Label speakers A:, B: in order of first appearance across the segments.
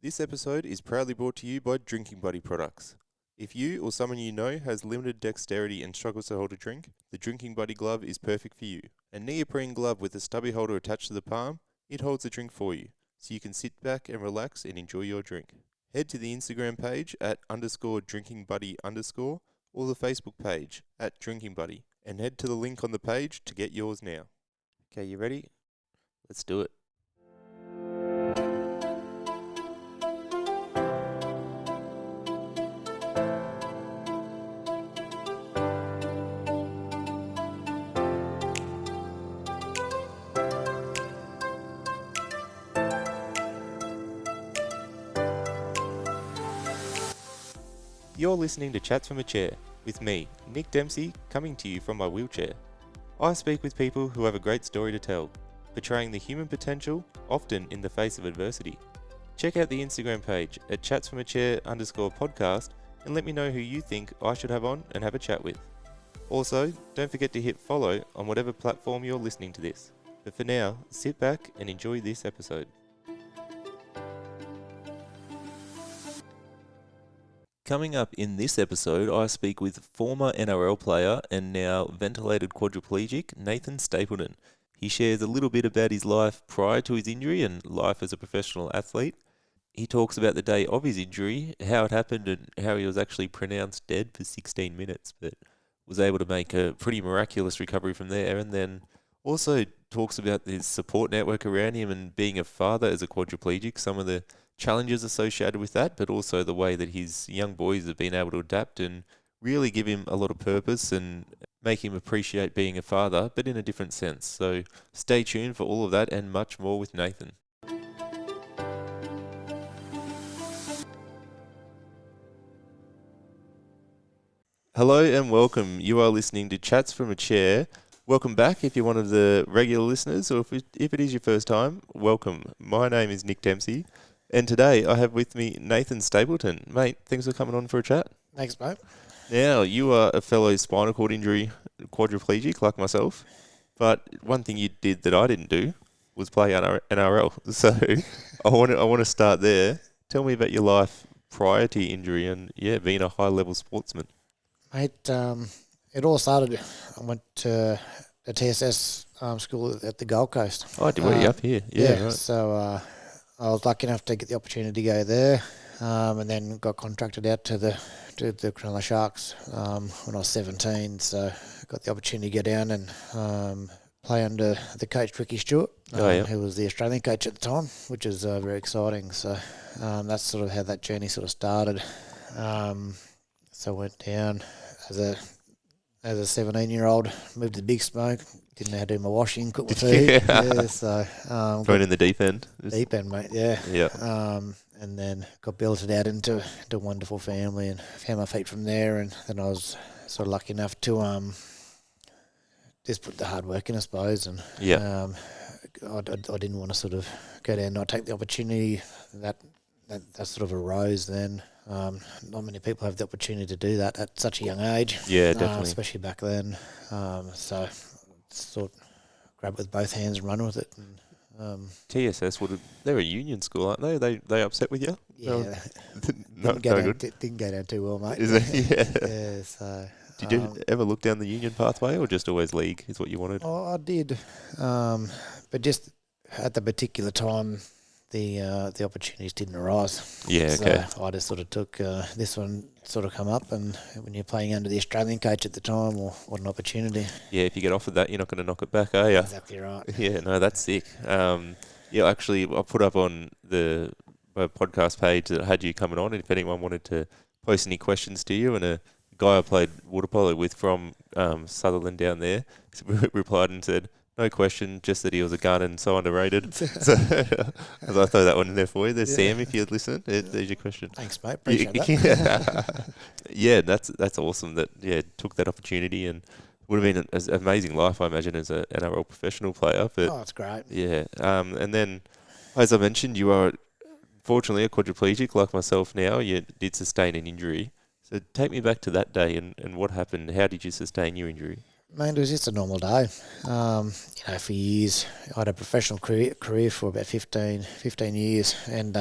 A: This episode is proudly brought to you by Drinking Buddy products. If you or someone you know has limited dexterity and struggles to hold a drink, the Drinking Buddy glove is perfect for you. A neoprene glove with a stubby holder attached to the palm, it holds the drink for you, so you can sit back and relax and enjoy your drink. Head to the Instagram page at _drinkingbuddy_ or the Facebook page at Drinking Buddy, and head to the link on the page to get yours now. Okay, you ready? Let's do it. You're listening to Chats from a Chair, with me, Nick Dempsey, coming to you from my wheelchair. I speak with people who have a great story to tell, portraying the human potential, often in the face of adversity. Check out the Instagram page at chatsfromachair_podcast and let me know who you think I should have on and have a chat with. Also, don't forget to hit follow on whatever platform you're listening to this. But for now, sit back and enjoy this episode. Coming up in this episode, I speak with former NRL player and now ventilated quadriplegic Nathan Stapleton. He shares a little bit about his life prior to his injury and life as a professional athlete. He talks about the day of his injury, how it happened and how he was actually pronounced dead for 16 minutes, but was able to make a pretty miraculous recovery from there, and then also talks about his support network around him and being a father as a quadriplegic, some of the challenges associated with that, but also the way that his young boys have been able to adapt and really give him a lot of purpose and make him appreciate being a father, but in a different sense. So stay tuned for all of that and much more with Nathan. Hello and welcome. You are listening to Chats from a Chair. Welcome back if you're one of the regular listeners, or if it is your first time, welcome. My name is Nick Dempsey. And today I have with me Nathan Stapleton. Mate, thanks for coming on for a chat.
B: Thanks, mate.
A: Now, you are a fellow spinal cord injury quadriplegic like myself, but one thing you did that I didn't do was play NRL. So I want to start there. Tell me about your life prior to your injury and, being a high-level sportsman.
B: Mate, it all started, I went to a TSS school at the Gold Coast.
A: Oh, were you up here? Yeah, right.
B: So I was lucky enough to get the opportunity to go there, and then got contracted out to the Cronulla Sharks when I was 17. So I got the opportunity to go down and play under the coach Ricky Stewart, who was the Australian coach at the time, which is very exciting. So that's sort of how that journey sort of started. So I went down as a 17-year-old, moved to the Big Smoke. Didn't know how to do my washing, cook my food. So
A: thrown in the deep end.
B: Deep end, mate. Yeah.
A: Yeah.
B: And then got belted out into a wonderful family and found my feet from there. And then I was sort of lucky enough to just put the hard work in, I suppose. And I didn't want to sort of go down and not take the opportunity that sort of arose then. Not many people have the opportunity to do that at such a young age.
A: Yeah, definitely.
B: Especially back then. So sort of grab it with both hands and run with it. And,
A: TSS they're a union school, aren't they? They upset with you?
B: Yeah.
A: No good.
B: Didn't go down too well, mate.
A: Is it? Yeah.
B: Yeah. So.
A: Did you ever look down the union pathway, or just always league is what you wanted?
B: Oh, I did, but just at the particular time, the opportunities didn't arise.
A: Yeah, okay.
B: So I just sort of took this one sort of come up, and when you're playing under the Australian coach at the time, what an opportunity.
A: Yeah, if you get offered that, you're not going to knock it back, are you?
B: Exactly right.
A: Yeah, no, that's sick. Actually, I put up on the podcast page that had you coming on, and if anyone wanted to post any questions to you, and a guy I played water polo with from Sutherland down there replied and said, no question, just that he was a gun and so underrated. So as I throw that one in there for you. There's Sam, if you'd listen. There's your question.
B: Thanks, mate. Appreciate that.
A: Yeah, that's awesome that took that opportunity, and would have been an amazing life, I imagine, as an NRL professional player. But
B: that's great.
A: Yeah, and then, as I mentioned, you are fortunately a quadriplegic like myself now. You did sustain an injury. So take me back to that day and what happened. How did you sustain your injury?
B: Man, it was just a normal day. For years, I had a professional career for about 15 years, and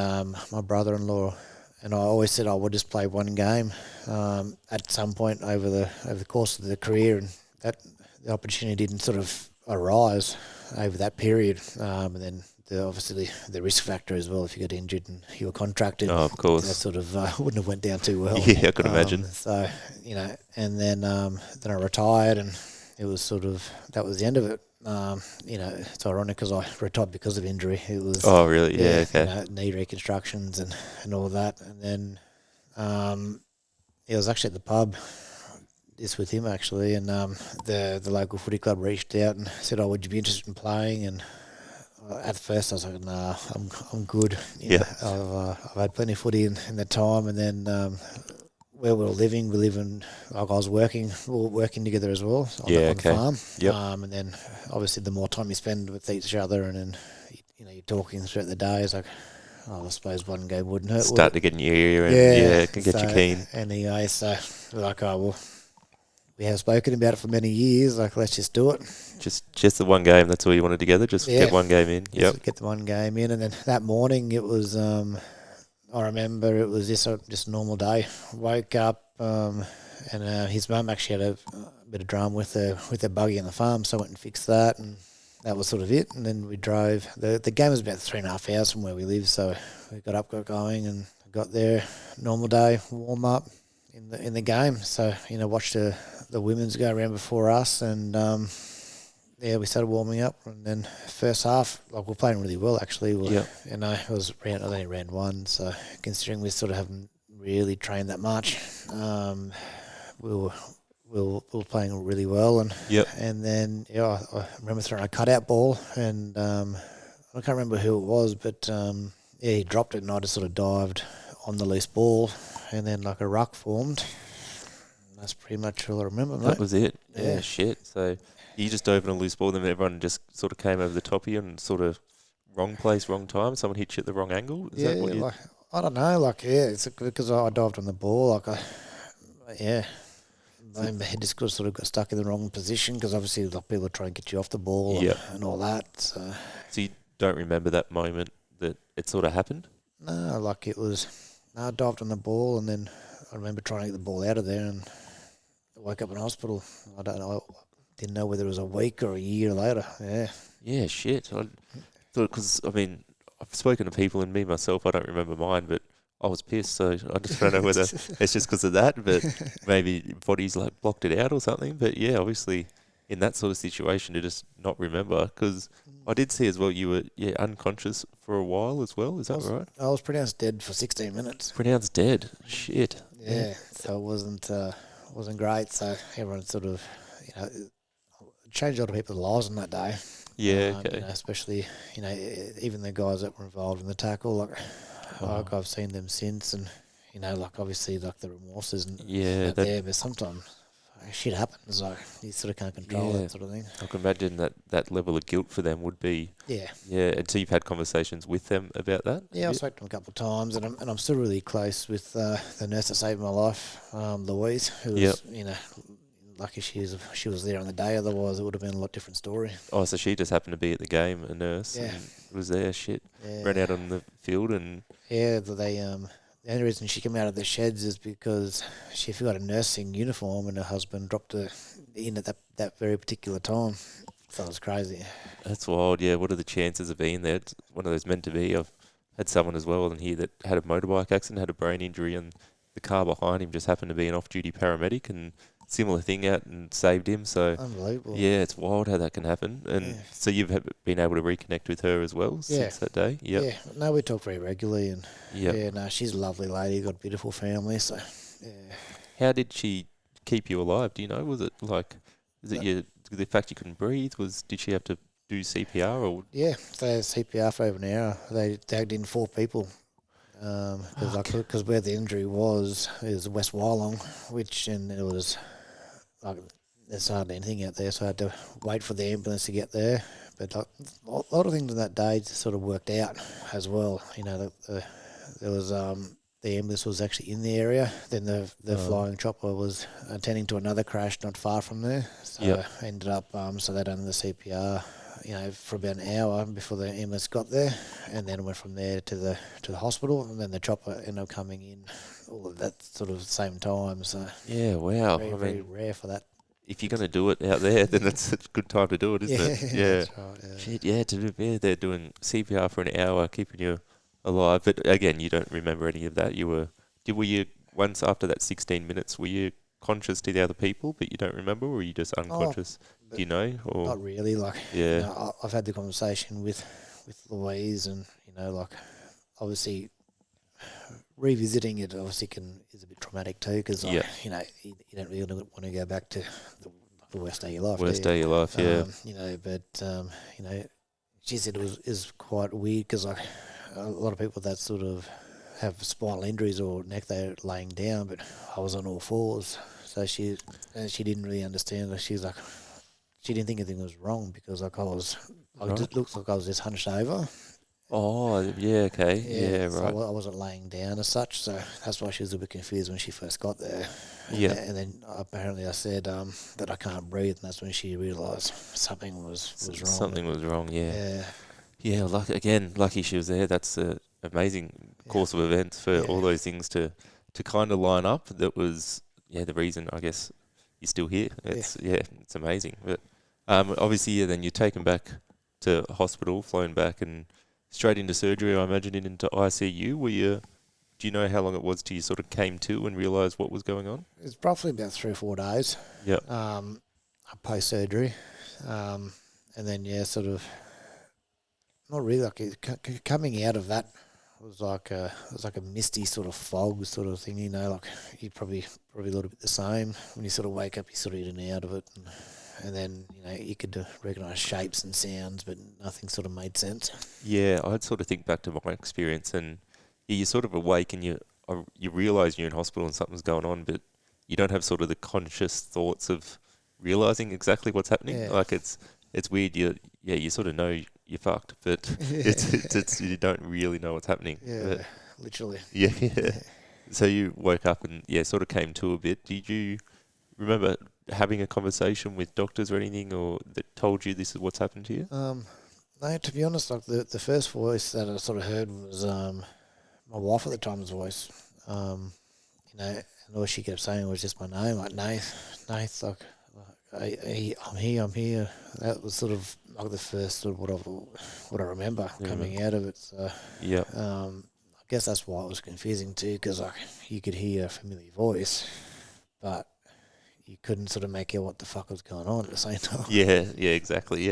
B: my brother-in-law and I always said I would just play one game at some point over the course of the career, and that the opportunity didn't sort of arise over that period. And then obviously the risk factor as well. If you got injured and you were contracted,
A: Oh, of
B: that
A: course.
B: sort of wouldn't have went down too well.
A: Yeah, I could imagine.
B: So and then I retired, and it was sort of that was the end of it. It's ironic because I retired because of injury. It was
A: Oh, really? Yeah, okay.
B: knee reconstructions and all that, and then it was actually at the pub. This with him actually, and the local footy club reached out and said, "Oh, would you be interested in playing?" And at first I was like, "Nah, I'm good.
A: Yeah.
B: I've had plenty of footy in that time." And then where we live in, like I was working, we were working together as well on
A: Yeah,
B: the
A: okay.
B: farm.
A: Yep.
B: And then obviously the more time you spend with each other, and then you're talking throughout the day, it's like, oh, I suppose one game wouldn't hurt, would
A: Start
B: it?
A: to get in your ear and
B: Yeah.
A: yeah, it can get you
B: So
A: keen.
B: anyway, we're like, oh well, we have spoken about it for many years. Like, let's just do it.
A: Just the one game, that's all you wanted together? Just
B: Yeah.
A: get one game in? Yep.
B: Just get the one game in, and then that morning it was. I remember it was just a normal day. Woke up, and his mum actually had a bit of drama with their buggy on the farm, so I went and fixed that, and that was sort of it. And then we drove. The game was about 3.5 hours from where we live, so we got going, and got there. Normal day, warm up in the game. So watched the women's go around before us, and we started warming up, and then first half, like we're playing really well actually.
A: Yep.
B: It was I only ran one, so considering we sort of haven't really trained that much, we were playing really well, and
A: Yep.
B: and then I remember throwing a cutout ball, and I can't remember who it was, but he dropped it, and I just sort of dived on the loose ball, and then like a ruck formed. That's pretty much all I remember, mate.
A: That was it.
B: Yeah.
A: Yeah, shit. So you just dove in a loose ball, then everyone just sort of came over the top of you and sort of wrong place, wrong time. Someone hit you at the wrong angle. Is that what you?
B: Like I don't know, like it's because I dived on the ball, my head just sort of got stuck in the wrong position because obviously like people are trying to get you off the ball
A: Yep.
B: and all that. So
A: you don't remember that moment that it sort of happened?
B: no, like I dived on the ball, and then I remember trying to get the ball out of there, and I woke up in hospital. I don't know, didn't know whether it was a week or a year later. Yeah.
A: Yeah, shit. I thought, because, I mean, I've spoken to people, and me myself, I don't remember mine, but I was pissed, so I just don't know whether it's just because of that, but maybe body's like blocked it out or something. But yeah, obviously in that sort of situation to just not remember, because I did see as well you were unconscious for a while as well. Is that right?
B: I was pronounced dead for 16 minutes.
A: Pronounced dead. Shit.
B: Yeah. So it wasn't great. So everyone sort of changed a lot of people's lives on that day.
A: Yeah. Okay.
B: Especially even the guys that were involved in the tackle. Like I've seen them since, and like obviously like the remorse isn't there, but sometimes shit happens. Like you sort of can't control that sort of thing.
A: I can imagine that level of guilt for them would be.
B: Yeah.
A: Yeah. And so you've had conversations with them about that?
B: Yeah, I've spoken to them a couple of times, and I'm still really close with the nurse that saved my life, Louise, who was lucky she was there on the day. Otherwise, it would have been a lot different story.
A: Oh, so she just happened to be at the game, a nurse, and was there. Shit, ran out on the field, and
B: the only reason she came out of the sheds is because she forgot a nursing uniform, and her husband dropped her in at that very particular time. So it was crazy.
A: That's wild. Yeah, what are the chances of being there? It's one of those meant to be. I've had someone as well in here that had a motorbike accident, had a brain injury, and the car behind him just happened to be an off-duty paramedic, and similar thing out and saved him. So
B: Unbelievable.
A: yeah, it's wild how that can happen. And so you've been able to reconnect with her as well since that day. Yep.
B: Yeah. No, we talk very regularly, and
A: Yep.
B: she's a lovely lady. Got a beautiful family. So yeah.
A: How did she keep you alive? Do you know? Was it like, is it the fact you couldn't breathe? Did she have to do CPR or?
B: Yeah, they had CPR for over an hour. They tagged in 4 people. Because where the injury was West Wyalong, and it was like there's hardly anything out there, so I had to wait for the ambulance to get there. But like, a lot of things on that day just sort of worked out as well. There was the ambulance was actually in the area. Then the
A: Oh.
B: flying chopper was attending to another crash not far from there. So
A: Yep.
B: I ended up, so they done the CPR, for about an hour before the ambulance got there, and then went from there to the hospital, and then the chopper ended up coming in all of that sort of same time. So
A: Yeah, wow.
B: very,
A: I
B: very
A: mean,
B: rare for that.
A: if you're going to do it out there, then that's a good time to do it, isn't it? Yeah.
B: That's right. Yeah.
A: Shit, yeah, to be there doing CPR for an hour, keeping you alive. But again, you don't remember any of that. Were you, once after that 16 minutes, were you conscious to the other people, but you don't remember, or were you just
B: Oh,
A: unconscious? Do you know? Or
B: not really. Like,
A: yeah,
B: I've had the conversation with Louise, and like, obviously revisiting it obviously is a bit traumatic too, because
A: yeah,
B: you don't really want to go back to the worst day of your life.
A: worst
B: Do you?
A: day of your life. Yeah,
B: But she said it is quite weird, because like a lot of people that sort of have spinal injuries or neck, they're laying down, but I was on all fours, so she didn't really understand. Like, she's like, she didn't think anything was wrong, because like I
A: right.
B: just looked like I was just hunched over.
A: Oh, yeah, okay, yeah,
B: So
A: right.
B: I wasn't laying down as such, so that's why she was a bit confused when she first got there.
A: Yeah,
B: And then apparently I said that I can't breathe, and that's when she realised something was wrong.
A: something was wrong. Yeah,
B: Yeah,
A: yeah. Lucky she was there. That's a amazing course of events for all those things to kind of line up. That was the reason, I guess, you're still here. It's amazing. But obviously, then you're taken back to hospital, flown back, and straight into surgery. I imagine into ICU. Do you know how long it was till you sort of came to and realised what was going on?
B: it's roughly about 3 or 4 days.
A: Yeah.
B: Post surgery, and then sort of not really like coming out of that was like a misty sort of fog sort of thing, like you probably a little bit the same when you sort of wake up, you sort of in and out of it, and then you could recognise shapes and sounds, but nothing sort of made sense.
A: Yeah, I'd sort of think back to my experience, and you're sort of awake and you realise you're in hospital and something's going on, but you don't have sort of the conscious thoughts of realising exactly what's happening.
B: Yeah.
A: Like it's weird. You sort of know you're fucked, but it's you don't really know what's happening.
B: Yeah,
A: But
B: literally.
A: yeah, yeah. So you woke up and sort of came to a bit. Did you remember having a conversation with doctors or anything, or that told you this is what's happened to you?
B: No, to be honest, like the first voice that I sort of heard was my wife at the time's voice. And all she kept saying was just my name, like Nath, like I'm here. That was sort of like the first sort of what I remember coming out of it. So
A: Yeah.
B: I guess that's why it was confusing too, because like you could hear a familiar voice, but you couldn't sort of make out what the fuck was going on at the same time.
A: Yeah, exactly.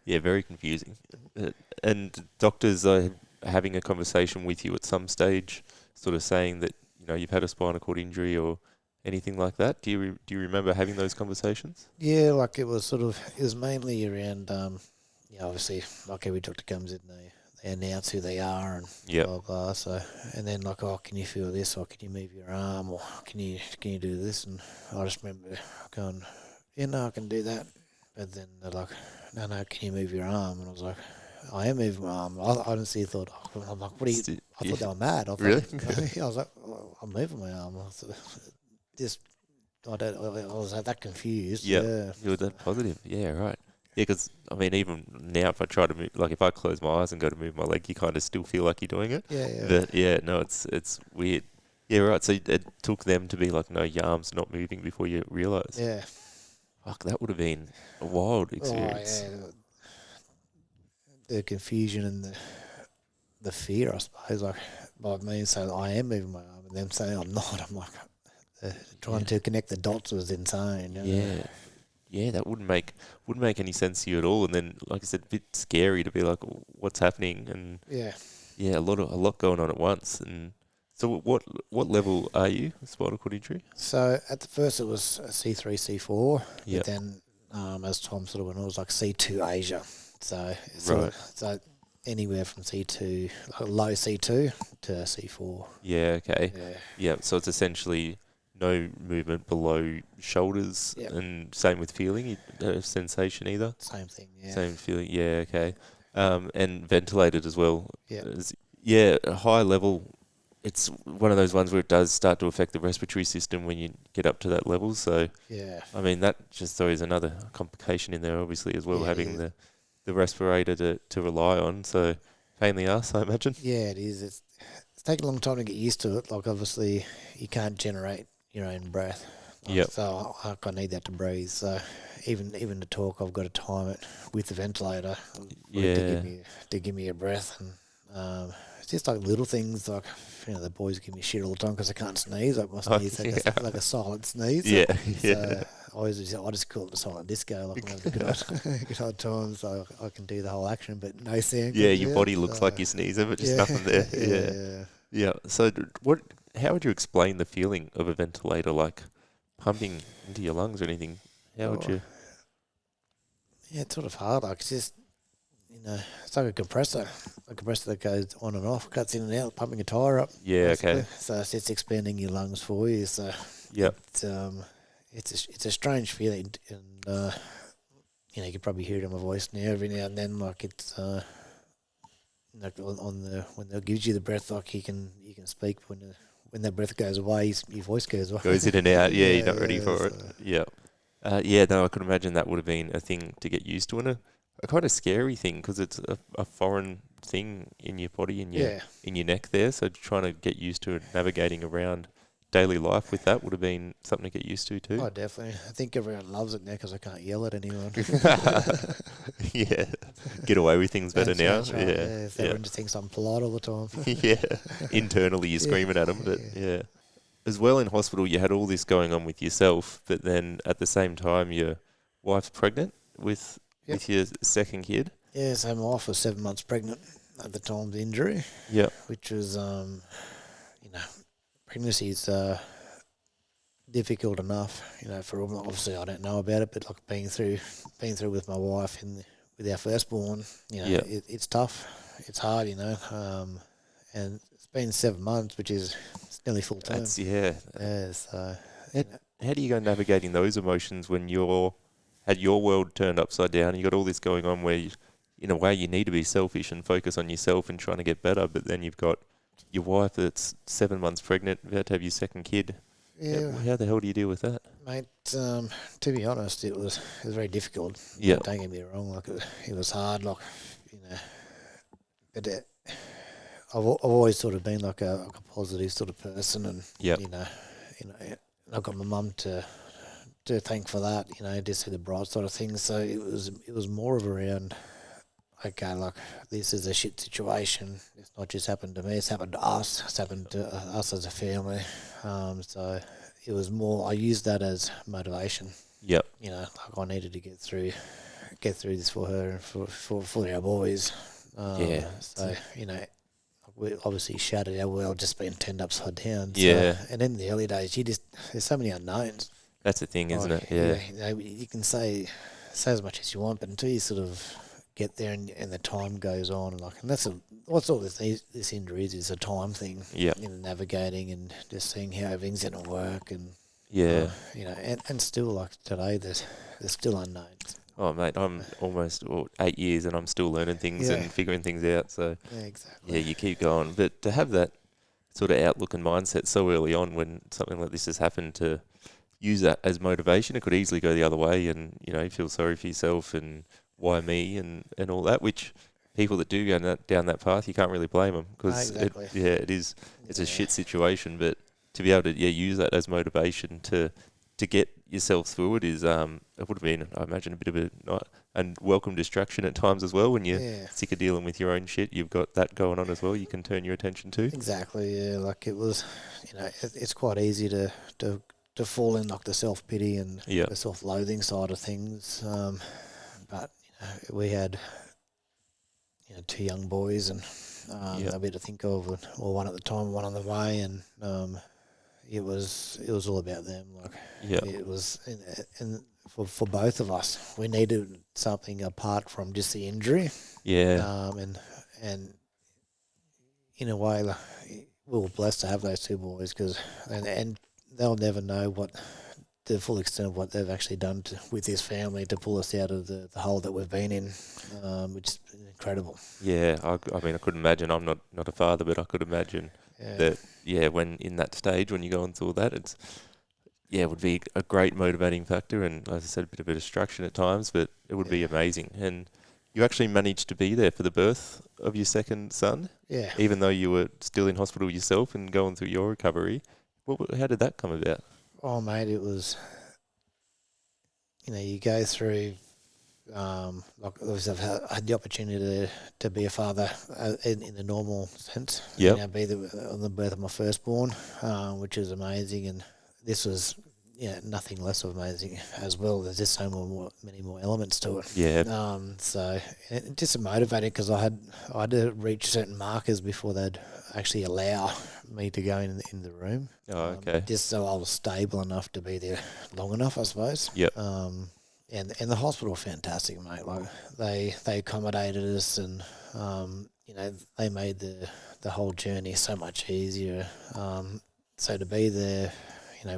A: Yeah, very confusing. And doctors are having a conversation with you at some stage, sort of saying that you've had a spinal cord injury or anything like that. Do you remember having those conversations?
B: Yeah, like it was mainly around, obviously, like every doctor comes in, they announce who they are and blah, blah. So, and then like, oh, can you feel this, or can you move your arm, or can you do this? And I just remember going, yeah, no, I can do that. But then they're like, no, can you move your arm? And I was like, I am moving my arm. I honestly thought, I'm like, what are you? I thought they were mad. I thought,
A: Really?
B: I was like, I'm moving my arm. I thought, I was that confused. Yeah.
A: You were that positive. Yeah, right. Yeah, because I mean, even now, if I try to move, like if I close my eyes and go to move my leg, you kind of still feel like you're doing it.
B: Yeah.
A: But no, it's weird. Yeah, right. So it took them to be like, no, your arm's not moving before you realise.
B: Yeah.
A: Fuck, that would have been a wild experience.
B: Oh, yeah. The confusion and the fear, I suppose, like by me saying I am moving my arm and them saying I'm not. I'm like, trying to connect the dots was insane.
A: Yeah, that wouldn't make any sense to you at all. And then, like I said, a bit scary to be like, what's happening? And a lot going on at once. And so, what level are you? Spinal cord injury?
B: So at the first it was C3, C4.
A: Yeah.
B: But then, as Tom sort of went, it was like C2 Asia. So so anywhere from C2, low C2 to C4.
A: Yeah. Okay. Yeah. So it's essentially no movement below shoulders, and same with feeling, no sensation either.
B: Same thing. Yeah.
A: Same feeling. Yeah. Okay. And ventilated as well.
B: Yeah.
A: A high level. it's one of those ones where it does start to affect the respiratory system when you get up to that level. So,
B: Yeah.
A: I mean, that just throws another complication in there, obviously, as well,
B: Yeah, it
A: having
B: is.
A: the respirator to rely on. So, pain in the ass, I imagine.
B: Yeah, it is. It's taken a long time to get used to it. Like, obviously, you can't generate your own breath. Like,
A: Yep.
B: so I need that to breathe. So even to talk, I've got to time it with the ventilator for it
A: Yeah.
B: to give me a breath. And it's just like little things. Like, the boys give me shit all the time because I can't sneeze. Like my
A: Oh,
B: sneeze
A: yeah.
B: like a silent sneeze.
A: Yeah. Yeah.
B: So I just call it the silent disco. Like I'm having a good old good old time. So I can do the whole action, but no sound
A: Yeah,
B: comes
A: your
B: out.
A: body looks like
B: So
A: you're sneezing, but just
B: yeah,
A: nothing there. Yeah.
B: yeah.
A: Yeah. So, what? How would you explain the feeling of a ventilator, like pumping into your lungs or anything? How would
B: Oh,
A: you?
B: yeah, it's sort of hard. Like it's just it's like a compressor that goes on and off, cuts in and out, pumping a tire up,
A: Yeah.
B: basically.
A: Okay.
B: So it's just expanding your lungs for you. So
A: Yep.
B: it's a strange feeling, and you can probably hear it in my voice now every now and then. Like it's like on the when they gives you the breath, like you can speak when that breath goes away, your voice goes away.
A: Goes in and out. Yeah, you're not ready
B: yeah.
A: for
B: So,
A: it. Yeah. Yeah, no, I could imagine that would have been a thing to get used to, and a kind of scary thing because it's a foreign thing in your body,
B: yeah.
A: in your neck there. So trying to get used to it, navigating around daily life with that would have been something to get used to too.
B: Oh, definitely. I think everyone loves it now because I can't yell at anyone.
A: Yeah, get away with things better now.
B: That's right.
A: Yeah,
B: Yeah, if
A: yeah,
B: everyone just thinks I'm polite all the time.
A: yeah. Internally, you're
B: yeah,
A: screaming at them, but
B: yeah.
A: yeah. As well in hospital, you had all this going on with yourself, but then at the same time, your wife's pregnant
B: Yep.
A: with your second kid.
B: Yeah, so my wife was 7 months pregnant at the time of the injury,
A: Yep.
B: which was, pregnancy's difficult enough, for obviously I don't know about it, but like being through with my wife with our firstborn,
A: Yep.
B: it's tough, it's hard, and it's been 7 months, which is it's nearly full term.
A: That's yeah.
B: Yeah, so
A: How, how do you go navigating those emotions when you're had your world turned upside down? You got all this going on where, in a way, you need to be selfish and focus on yourself and trying to get better, but then you've got your wife that's 7 months pregnant, about to have your second kid.
B: yeah,
A: How the hell do you deal with that?
B: mate. To be honest, it was very difficult.
A: Yeah.
B: Don't get me wrong, like it was hard, like you know, but I've always sort of been like a positive sort of person, and
A: Yep.
B: I've got my mum to thank for that. To see the bright side of things. So it was more of around. Okay, like this is a shit situation. It's not just happened to me; it's happened to us. It's happened to us as a family. So it was more. I used that as motivation.
A: Yep.
B: Like I needed to get through this for her and for our boys.
A: Yeah.
B: So we obviously shattered our world just being turned upside down. So,
A: Yeah.
B: and in the early days, there's so many unknowns.
A: That's the thing, isn't
B: Like,
A: it? Yeah.
B: you can say as much as you want, but until you sort of get there and the time goes on, and that's what's all this injury is a time thing.
A: Yeah.
B: Navigating and just seeing how everything's going to work, and
A: Yeah.
B: and still like today, there's still unknowns.
A: Oh, mate, I'm almost 8 years and I'm still learning things
B: Yeah.
A: and figuring things out. So,
B: Yeah, exactly.
A: yeah, you keep going. But to have that sort of outlook and mindset so early on when something like this has happened, to use that as motivation, it could easily go the other way and, you feel sorry for yourself and why me and all that, which people that do go down that path, you can't really blame them because,
B: Exactly.
A: it's a shit situation. But to be able to, use that as motivation to get yourself through it is, it would have been, I imagine, a bit of a welcome distraction at times as well. When you're sick of dealing with your own shit, you've got that going on as well. You can turn your attention to.
B: Exactly. Yeah, like it was, it's quite easy to fall in like the self pity and the self loathing side of things. But we had two young boys and a bit to think of, or one at the time, one on the way, and it was all about them. Like it was, and for both of us, we needed something apart from just the injury.
A: Yeah.
B: And in a way, like, we were blessed to have those two boys and they'll never know what the full extent of what they've actually done with this family to pull us out of the hole that we've been in, which is incredible.
A: Yeah, I mean, I could imagine. I'm not a father, but I could imagine
B: Yeah.
A: that, when in that stage, when you're going through all that, it would be a great motivating factor, and as I said, a bit of a distraction at times, but it would be amazing. And you actually managed to be there for the birth of your second son,
B: Yeah.
A: even though you were still in hospital yourself and going through your recovery. How did that come about?
B: Oh, mate, it was, you go through, like obviously I had the opportunity to be a father in the normal sense.
A: Yep.
B: Be on the birth of my firstborn, which is amazing. And this was, nothing less of amazing as well. There's just many more elements to it.
A: Yeah.
B: So it just motivating because I had to reach certain markers before they'd actually allow me to go in the room.
A: Oh, okay.
B: Just so I was stable enough to be there long enough, I suppose.
A: Yep.
B: And the hospital were fantastic, mate. Like they accommodated us, and they made the whole journey so much easier. So to be there,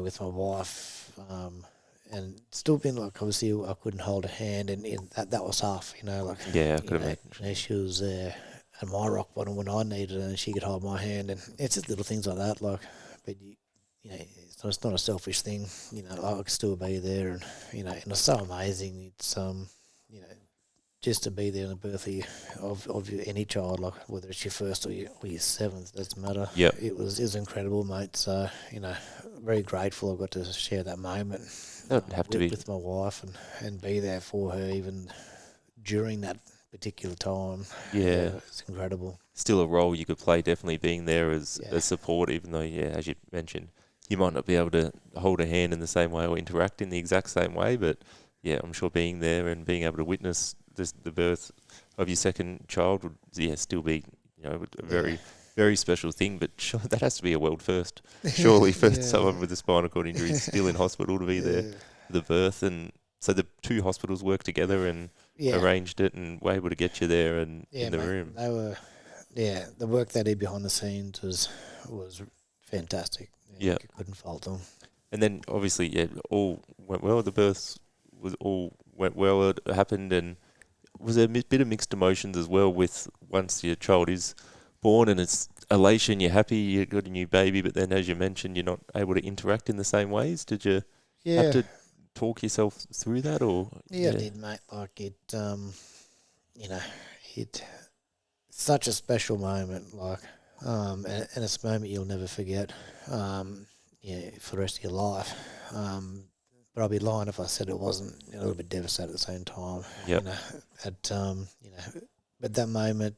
B: with my wife, and still being like, obviously I couldn't hold her hand, and that was tough.
A: Yeah, I could imagine.
B: She was there at my rock bottom when I needed it, and she could hold my hand, and it's just little things like that. Like, but it's not a selfish thing. I could still be there, and and it's so amazing. It's just to be there in the birth of any child, like whether it's your first or your seventh, doesn't matter.
A: Yep.
B: It was incredible, mate. So very grateful I got to share that moment.
A: That would have to be
B: with my wife and be there for her even during that particular time.
A: Yeah.
B: It's incredible.
A: Still a role you could play, definitely being there as support, even though, as you mentioned, you might not be able to hold a hand in the same way or interact in the exact same way, but I'm sure being there and being able to witness the birth of your second child would still be a very very special thing. But sure, that has to be a world first, surely, for someone with a spinal cord injury still in hospital to be there for the birth. And so the two hospitals worked together and arranged it and were able to get you there and in the room.
B: They were, the work they did behind the scenes was fantastic.
A: Yeah,
B: couldn't fault them.
A: And then obviously, all went well. The birth went well. It happened, and was there a bit of mixed emotions as well with once your child is born and it's elation, you're happy, you got a new baby, but then as you mentioned, you're not able to interact in the same ways. Did you have to talk yourself through that, or?
B: Yeah, I did, mate. Like it, it's such a special moment, like, and it's a moment you'll never forget, for the rest of your life. But I'd be lying if I said it wasn't a little bit devastated at the same time.
A: Yep.
B: But that moment,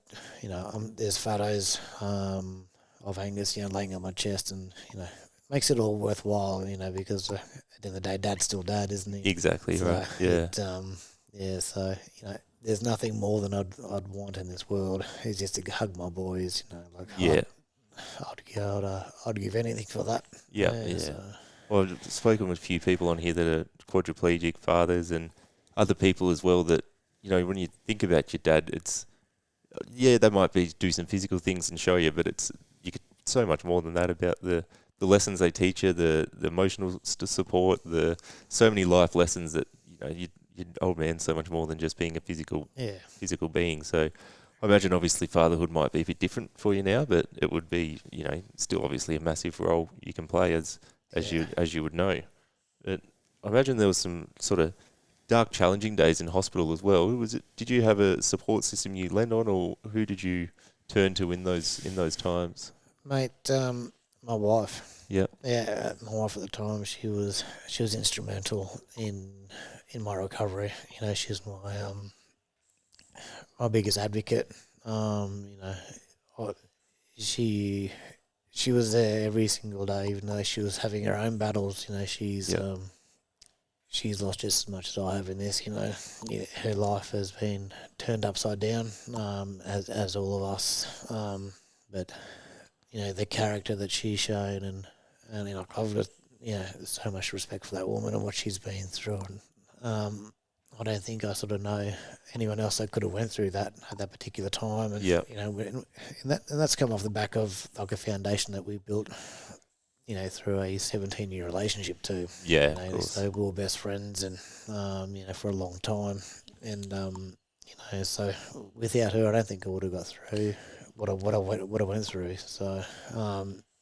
B: there's photos of Angus, laying on my chest, and makes it all worthwhile, because at the end of the day, Dad's still Dad, isn't he?
A: Exactly,
B: so
A: right. Yeah.
B: So there's nothing more than I'd want in this world is just to hug my boys, I'd give anything for that.
A: Yeah.
B: So.
A: Well, I've spoken with a few people on here that are quadriplegic fathers and other people as well that, when you think about your dad, it's, they might do some physical things and show you, but you could so much more than that about the lessons they teach you, the emotional support, so many life lessons that, your old man's so much more than just being a physical being. So I imagine obviously fatherhood might be a bit different for you now, but it would be, still obviously a massive role you can play as you would know. But I imagine there was some sort of dark, challenging days in hospital as well. Did you have a support system you lent on, or who did you turn to in those times?
B: Mate, my wife.
A: Yeah.
B: Yeah, my wife at the time, she was instrumental in my recovery. She's my biggest advocate. She was there every single day, even though she was having her own battles. She's lost just as much as I have in this. Her life has been turned upside down, as all of us. But the character that she's shown, and I've got so much respect for that woman and what she's been through. And I don't think I sort of know anyone else that could have went through that at that particular time. And and that's come off the back of like a foundation that we built, through a 17-year relationship too.
A: Yeah, of course.
B: So we were best friends, and for a long time. And so without her, I don't think I would have got through what I went through. So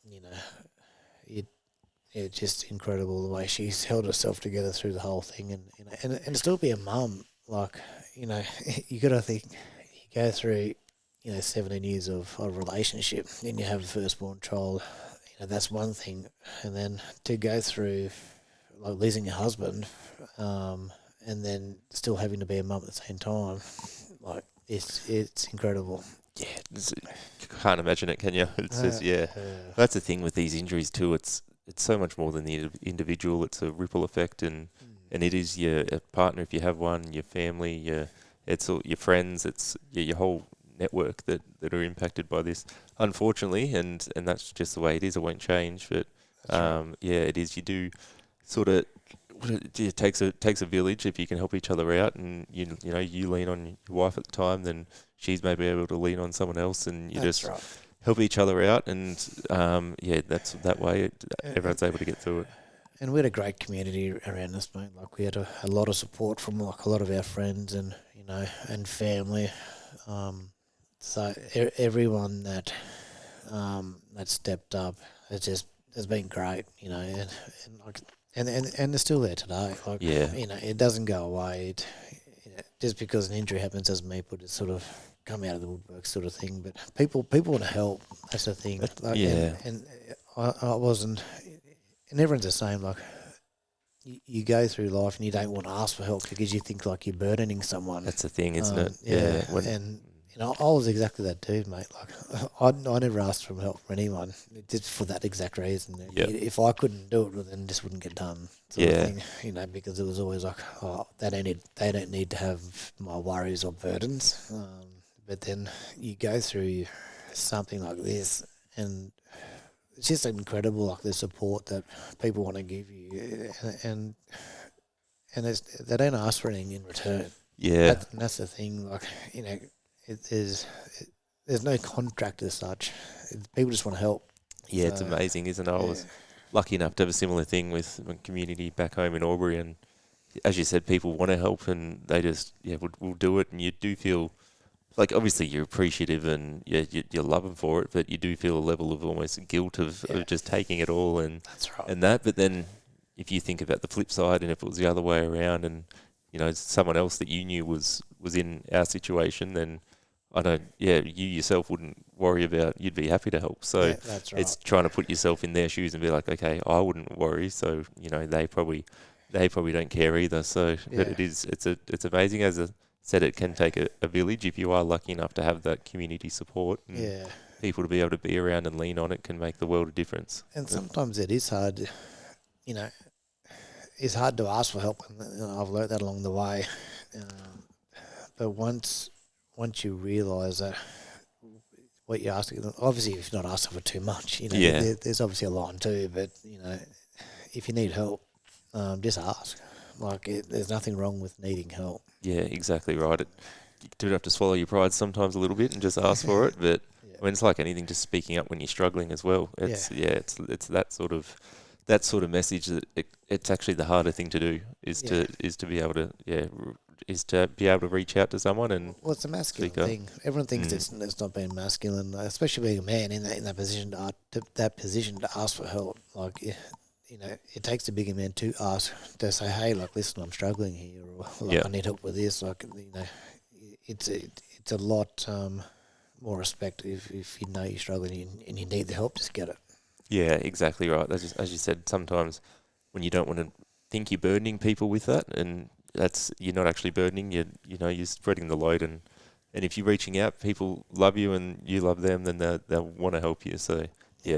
B: you know, it it's just incredible the way she's held herself together through the whole thing, and and still be a mum. Like, you got to think, you go through 17 years of relationship, and you have a firstborn child. That's one thing, and then to go through like losing your husband, and then still having to be a mum at the same time, like it's incredible.
A: Yeah, you can't imagine it, can you? It's just, yeah. That's the thing with these injuries too. It's so much more than the individual. It's a ripple effect, and it is your partner if you have one, your family, it's all your friends. It's your whole network that are impacted by this, unfortunately, and that's just the way it is. It won't change, but yeah, it is. You do sort of. It takes a village if you can help each other out, and you lean on your wife at the time, then she's maybe able to lean on someone else, and you
B: That's
A: just
B: right.
A: help each other out, and yeah, that's that way
B: And,
A: everyone's able to get through it.
B: and we had a great community around us, mate. Like, we had a lot of support from like a lot of our friends and and family. So everyone that stepped up has been great, and like and they're still there today. Like,
A: Yeah,
B: it doesn't go away. Just because an injury happens doesn't mean people just sort of come out of the woodwork, sort of thing. But people want to help. That's the thing. Like,
A: yeah,
B: and I wasn't, and everyone's the same. Like, you go through life and you don't want to ask for help because you think like you're burdening someone.
A: that's the thing, isn't it?
B: Yeah,
A: Yeah, when
B: and I was exactly that dude, mate. Like, I never asked for help from anyone, just for that exact reason.
A: Yep.
B: If I couldn't do it, well, then this wouldn't get done, sort of
A: Yeah,
B: thing. Because it was always like, oh, they don't need to have my worries or burdens. But then you go through something like this, and it's just incredible, like the support that people want to give you, and they don't ask for anything in return.
A: yeah,
B: That's the thing. Like, it is. There's no contract as such. People just want to help.
A: yeah. It's
B: So
A: amazing, isn't it? I
B: yeah,
A: was lucky enough to have a similar thing with my community back home in Albury, and as you said, people want to help, and they just will do it, and you do feel like obviously you're appreciative and you love them for it, but you do feel a level of almost guilt
B: yeah,
A: of just taking it all
B: that's right.
A: and that. But then if you think about the flip side, and if it was the other way around, and someone else that you knew was in our situation, then I don't. Yeah, you yourself wouldn't worry about. You'd be happy to help. So
B: Yeah, that's right.
A: it's trying to put yourself in their shoes and be like, okay, I wouldn't worry. So they probably don't care either. So, but
B: Yeah,
A: it's amazing. As I said, it can take a village if you are lucky enough to have that community support, and
B: yeah.
A: people to be able to be around and lean on it can make the world of difference.
B: And sometimes it is hard. You know, it's hard to ask for help, and I've learnt that along the way. Um, but once you realise that what you're asking, obviously, if you're not asking for too much,
A: Yeah,
B: there's obviously a line too. But if you need help, just ask. Like, there's nothing wrong with needing help.
A: yeah, exactly right. You do have to swallow your pride sometimes a little bit and just ask for it, but
B: Yeah,
A: I mean, it's like anything, just speaking up when you're struggling as well.
B: yeah,
A: It's that sort of message that it's actually the harder thing to do is
B: yeah.
A: to be able to is to be able to reach out to someone and
B: Well, it's a masculine
A: speak up.
B: thing. Everyone thinks
A: Mm.
B: it's not being masculine, especially being a man in that position that position to ask for help. Like, it takes a bigger man to ask, to say, hey, like, listen, I'm struggling here, or like,
A: Yeah,
B: I need help with this. Like, it's a lot more respect if you know you're struggling and you need the help, just get it.
A: yeah, exactly right. That's just, as you said, sometimes when you don't want to think you're burdening people with that, and that's you're not actually burdening. You're spreading the load, and if you're reaching out, people love you and you love them, then they'll want to help you. So
B: Yeah.
A: yeah,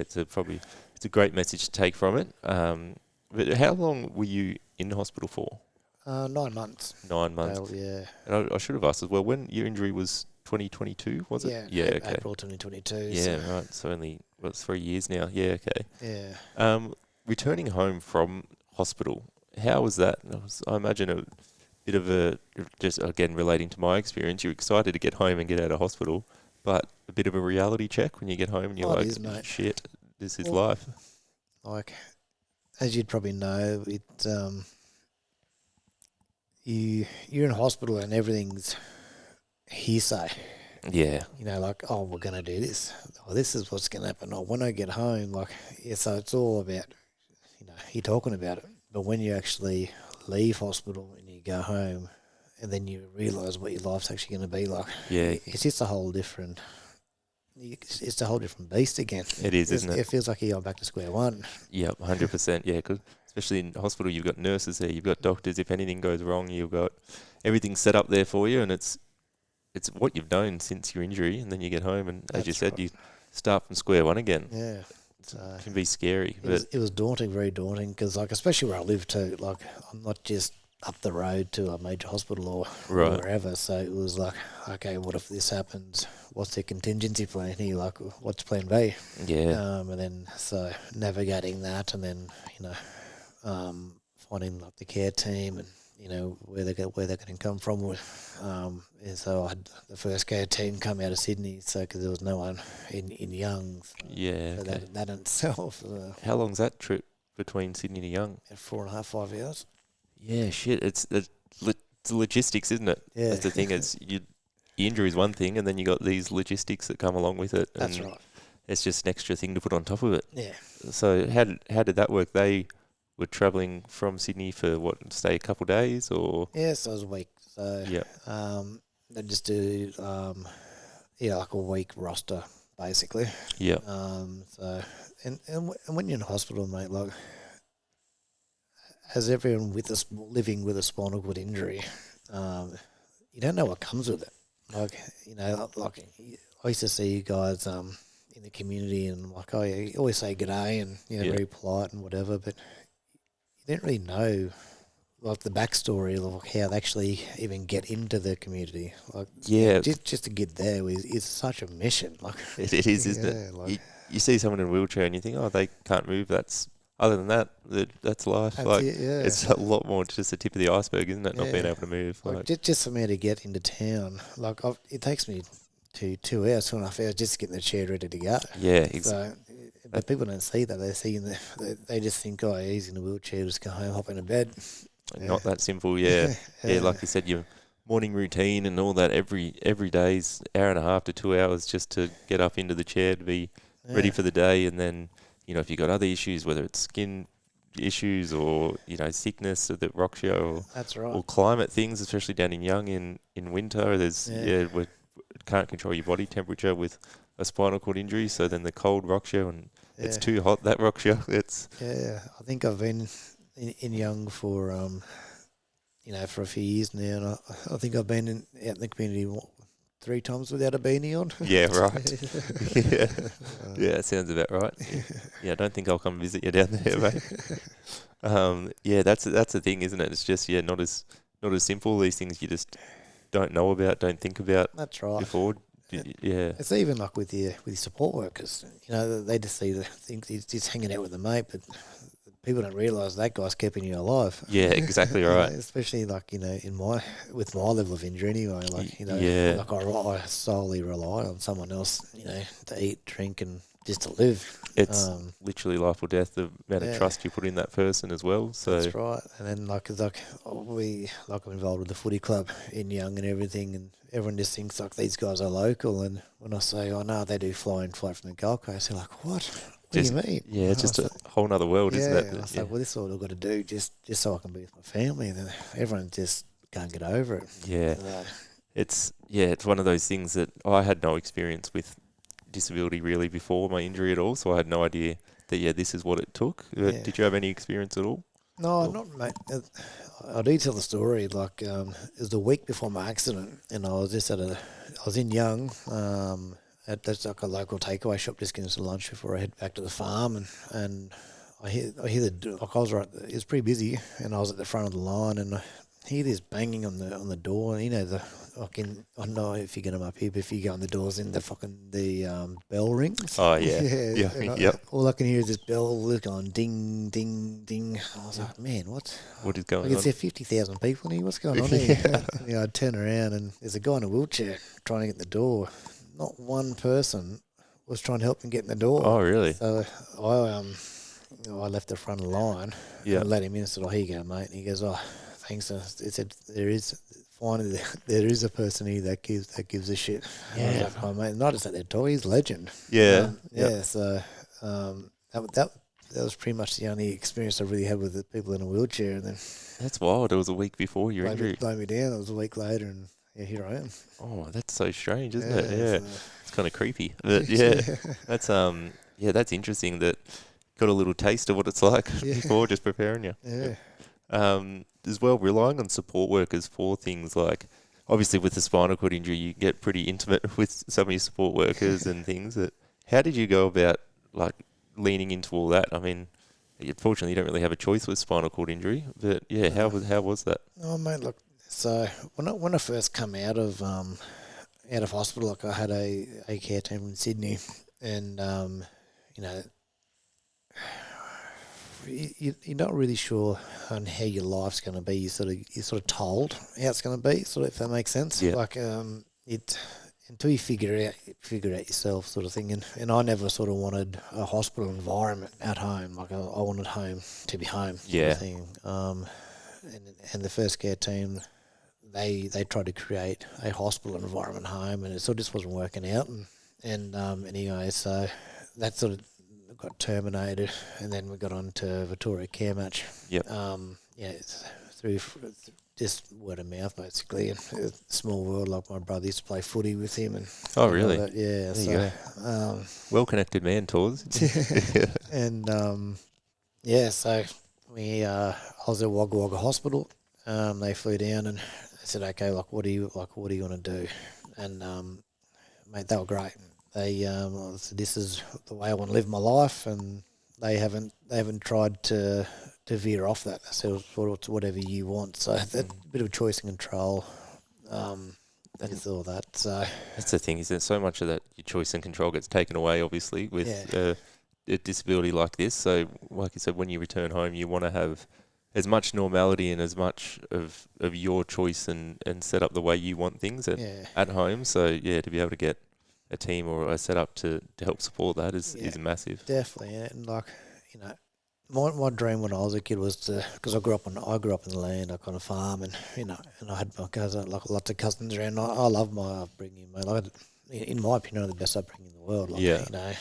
A: it's a great message to take from it. But how long were you in hospital for?
B: 9 months.
A: 9 months.
B: Well, yeah.
A: And I should have asked as well, when your injury was 2022, was it?
B: Yeah,
A: Yeah, okay.
B: April 2022.
A: Yeah,
B: So,
A: right. So only, well, it's 3 years now. Yeah, okay.
B: yeah.
A: Returning home from hospital, how was that? I imagine a bit of just again relating to my experience, you're excited to get home and get out of hospital, but a bit of a reality check when you get home and you're
B: Oh, it
A: like,
B: is, mate.
A: shit, this is
B: Well,
A: life.
B: like, as you'd probably know, you're in hospital and everything's hearsay.
A: Yeah.
B: You know, like, oh, we're going to do this. Oh, this is what's going to happen. Oh, when I get home, like, yeah, so it's all about, you know, you're talking about it. But when you actually leave hospital and you go home and then you realise what your life's actually going to be like,
A: Yeah.
B: it's just a whole different, it's a whole different beast again.
A: It is, isn't it?
B: It feels like you're going back to square one.
A: Yep, 100%. Yeah, 'cause especially in hospital, you've got nurses there, you've got doctors. If anything goes wrong, you've got everything set up there for you, and it's what you've known since your injury, and then you get home, and as you said, you start from square one again.
B: Yeah.
A: It can be scary.
B: It was daunting, very daunting, because, like, especially where I live too, like, I'm not just up the road to a major hospital or wherever, so it was like, okay, what if this happens? What's the contingency plan here? Like, what's plan B?
A: Yeah.
B: And then, so navigating that, and then, you know, finding, like, the care team and, you know, where they're going to come from. And so I had the first care team come out of Sydney, so because there was no one in Young's.
A: Yeah.
B: So
A: Okay.
B: that in itself.
A: How long's that trip between Sydney to Young?
B: 4.5, 5 hours.
A: Yeah, shit. It's the logistics, isn't it?
B: Yeah.
A: That's the thing. It's your injury is one thing, and then you got these logistics that come along with it.
B: That's
A: and
B: right.
A: It's just an extra thing to put on top of it.
B: Yeah.
A: So how did that work? They were travelling from Sydney for what? Stay a couple of days, or
B: Yeah, so it was a week. So
A: yeah,
B: they just do like a week roster basically.
A: yeah,
B: So and when you're in hospital, mate, like, as everyone with living with a spinal cord injury, you don't know what comes with it. Like, you know, like, I used to see you guys in the community, and I'm like, oh yeah, you always say g'day and, you know,
A: Yeah.
B: very polite and whatever, but you don't really know, like, the backstory of, like, how they actually even get into the community. Like,
A: yeah.
B: just to get there is such a mission. Like,
A: It is, isn't
B: yeah,
A: it?
B: like,
A: You see someone in a wheelchair and you think, oh, they can't move. That's other than that, that's life.
B: that's
A: Like
B: it, yeah.
A: it's a lot more just the tip of the iceberg, isn't it? Not being
B: Yeah.
A: able to move.
B: Like,
A: Like
B: just for me to get into town, like, it takes me 2 hours, 2.5 hours just to get in the chair ready to go.
A: yeah,
B: So, but people don't see that. They see they just think, oh, he's in a wheelchair, just go home, hop into bed.
A: not that simple. Yeah, yeah. Like you said, your morning routine and all that every day's hour and a half to 2 hours just to get up into the chair to be ready for the day, and then if you've got other issues, whether it's skin issues or sickness that rocks you, or
B: That's right.
A: or climate things, especially down in Young in winter. There's we can't control your body temperature with a spinal cord injury, so then the cold rocks you, and it's too hot, that rocks you. It's
B: I think I've been in Young for for a few years now, and I think I've been out in the community 3 times without a beanie on.
A: yeah, right. yeah, that sounds about right. Yeah, I don't think I'll come visit you down there, mate. Yeah, that's the thing, isn't it? It's just not as simple. These things you just don't know about, don't think about.
B: That's right.
A: Before. Yeah.
B: It's even like with your support workers. They just think he's just hanging out with a mate, but people don't realise that guy's keeping you alive.
A: Yeah, exactly right.
B: Especially like with my level of injury anyway. Like like I solely rely on someone else, to eat, drink, and just to live.
A: It's literally life or death. The amount of trust you put in that person as well. So
B: that's right. And then I'm involved with the footy club in Young and everything, and everyone just thinks like these guys are local. And when I say, oh no, they do fly from the Gold Coast, they're like, what? What do you mean?
A: Yeah, it's just a whole nother world, isn't it?
B: I was like, well, this is all I've got to do just so I can be with my family. And then everyone just can't get over it.
A: Yeah. It's one of those things that I had no experience with disability really before my injury at all, so I had no idea that this is what it took. Did you have any experience at all?
B: No, not mate. I do tell the story. Like, it was the week before my accident, and I was in Young, that's like a local takeaway shop, just getting some lunch before I head back to the farm, and I hear I was right. It was pretty busy, and I was at the front of the line, and I hear this banging on the door. I don't know if you get them up here, but if you go on the doors, in the bell rings.
A: Oh yeah, yeah.
B: All I can hear is this bell going ding, ding, ding. I was like, man, what
A: is going on?
B: Is there 50,000 people in here? What's going on here? I turn around and there's a guy in a wheelchair trying to get in the door. Not one person was trying to help him get in the door.
A: Oh really?
B: So I left the front of the line.
A: Yeah.
B: And let him in and said, oh, here you go, mate. And he goes, oh, thanks. It said finally there is a person here that gives a shit. And I was like, oh mate, not just that they're tall, he's a legend.
A: Yeah.
B: So that was pretty much the only experience I really had with the people in a wheelchair. And then
A: That's wild. It was a week before your injury.
B: blow me down. It was a week later, and here I am.
A: Oh, that's so strange, isn't it? Yeah.
B: So,
A: It's kind of creepy. But yeah, that's interesting that got a little taste of what it's like before just preparing you.
B: Yeah.
A: As well, relying on support workers for things like, obviously with the spinal cord injury, you get pretty intimate with some of your support workers and things. How did you go about like leaning into all that? I mean, unfortunately, you don't really have a choice with spinal cord injury, but yeah, how was that?
B: Oh mate, look. So when I first come out of hospital, like I had a care team in Sydney, and you know, you're not really sure on how your life's going to be. You're sort of told how it's going to be, sort of, if that makes sense.
A: Yeah.
B: Like it until you figure it out yourself, sort of thing. And I never sort of wanted a hospital environment at home. Like I wanted home to be home. Sort of thing. And the first care team, they tried to create a hospital environment home, and it sort of just wasn't working out. And anyway, so that sort of got terminated, and then we got on to Victoria Care Match.
A: Yep.
B: Through just word of mouth, basically. And a small world, like my brother used to play footy with him. And
A: oh, really?
B: Yeah.
A: There you go. Well-connected man, Tors.
B: And so I was at Wagga Wagga Hospital. They flew down and they said, "Okay, what do you want to do?" And mate, they were great. They said, "This is the way I want to live my life," and they haven't tried to veer off that. They said, "Whatever you want." So that bit of choice and control. That's all that. So
A: that's the thing, is that so much of that your choice and control gets taken away, obviously, with a disability like this. So, like you said, when you return home, you want to have as much normality and as much of your choice and set up the way you want things at home. So, to be able to get a team or a setup to help support that is massive.
B: Definitely, and my dream when I was a kid was to, because I grew up in the land, like on a farm, and and I had my cousins, like lots of cousins around. I love my upbringing, mate. In my opinion, the best upbringing in the world. Like,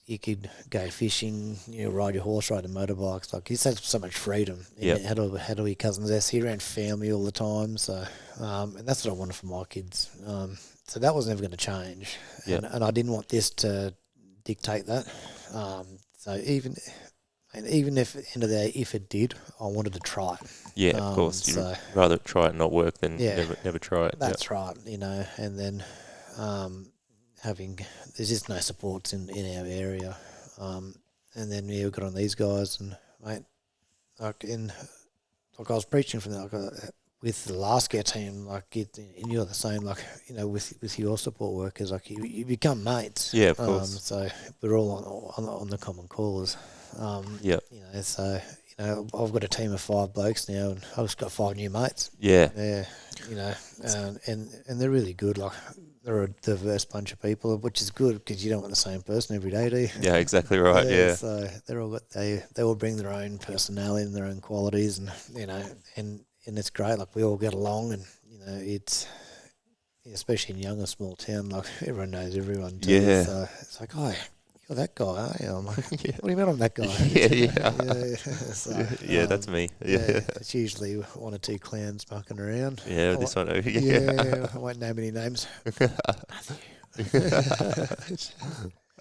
B: you could go fishing, ride your horse, ride the motorbikes. Like, you had so much freedom.
A: Yeah.
B: Had all your cousins there, see around family all the time. So, and that's what I wanted for my kids. So that was never going to change.
A: Yep.
B: And I didn't want this to dictate that. So even if at the end of the day, if it did, I wanted to try it.
A: Yeah, of course. You'd rather try it and not work than never try it.
B: That's right, and then there's just no supports in our area. And then we got on these guys, and mate, I was preaching from that, with the last care team, and you're the same, with your support workers, you become mates.
A: Yeah, of course.
B: So we're all on the common cause. So I've got a team of 5 blokes now, and I've just got 5 new mates.
A: Yeah.
B: And they're really good. Like, they're a diverse bunch of people, which is good because you don't want the same person every day, do you?
A: Yeah, exactly right. Yeah.
B: So they all bring their own personality and their own qualities, and and it's great. Like, we all get along, and it's, especially in younger small town, like, everyone knows everyone too.
A: Yeah.
B: So it's like, oh, you're that guy, aren't you? I'm like, what do you mean I'm that guy?
A: Yeah, that's me. Yeah.
B: It's usually 1 or 2 clowns mucking around.
A: Yeah, this one.
B: I won't name any names.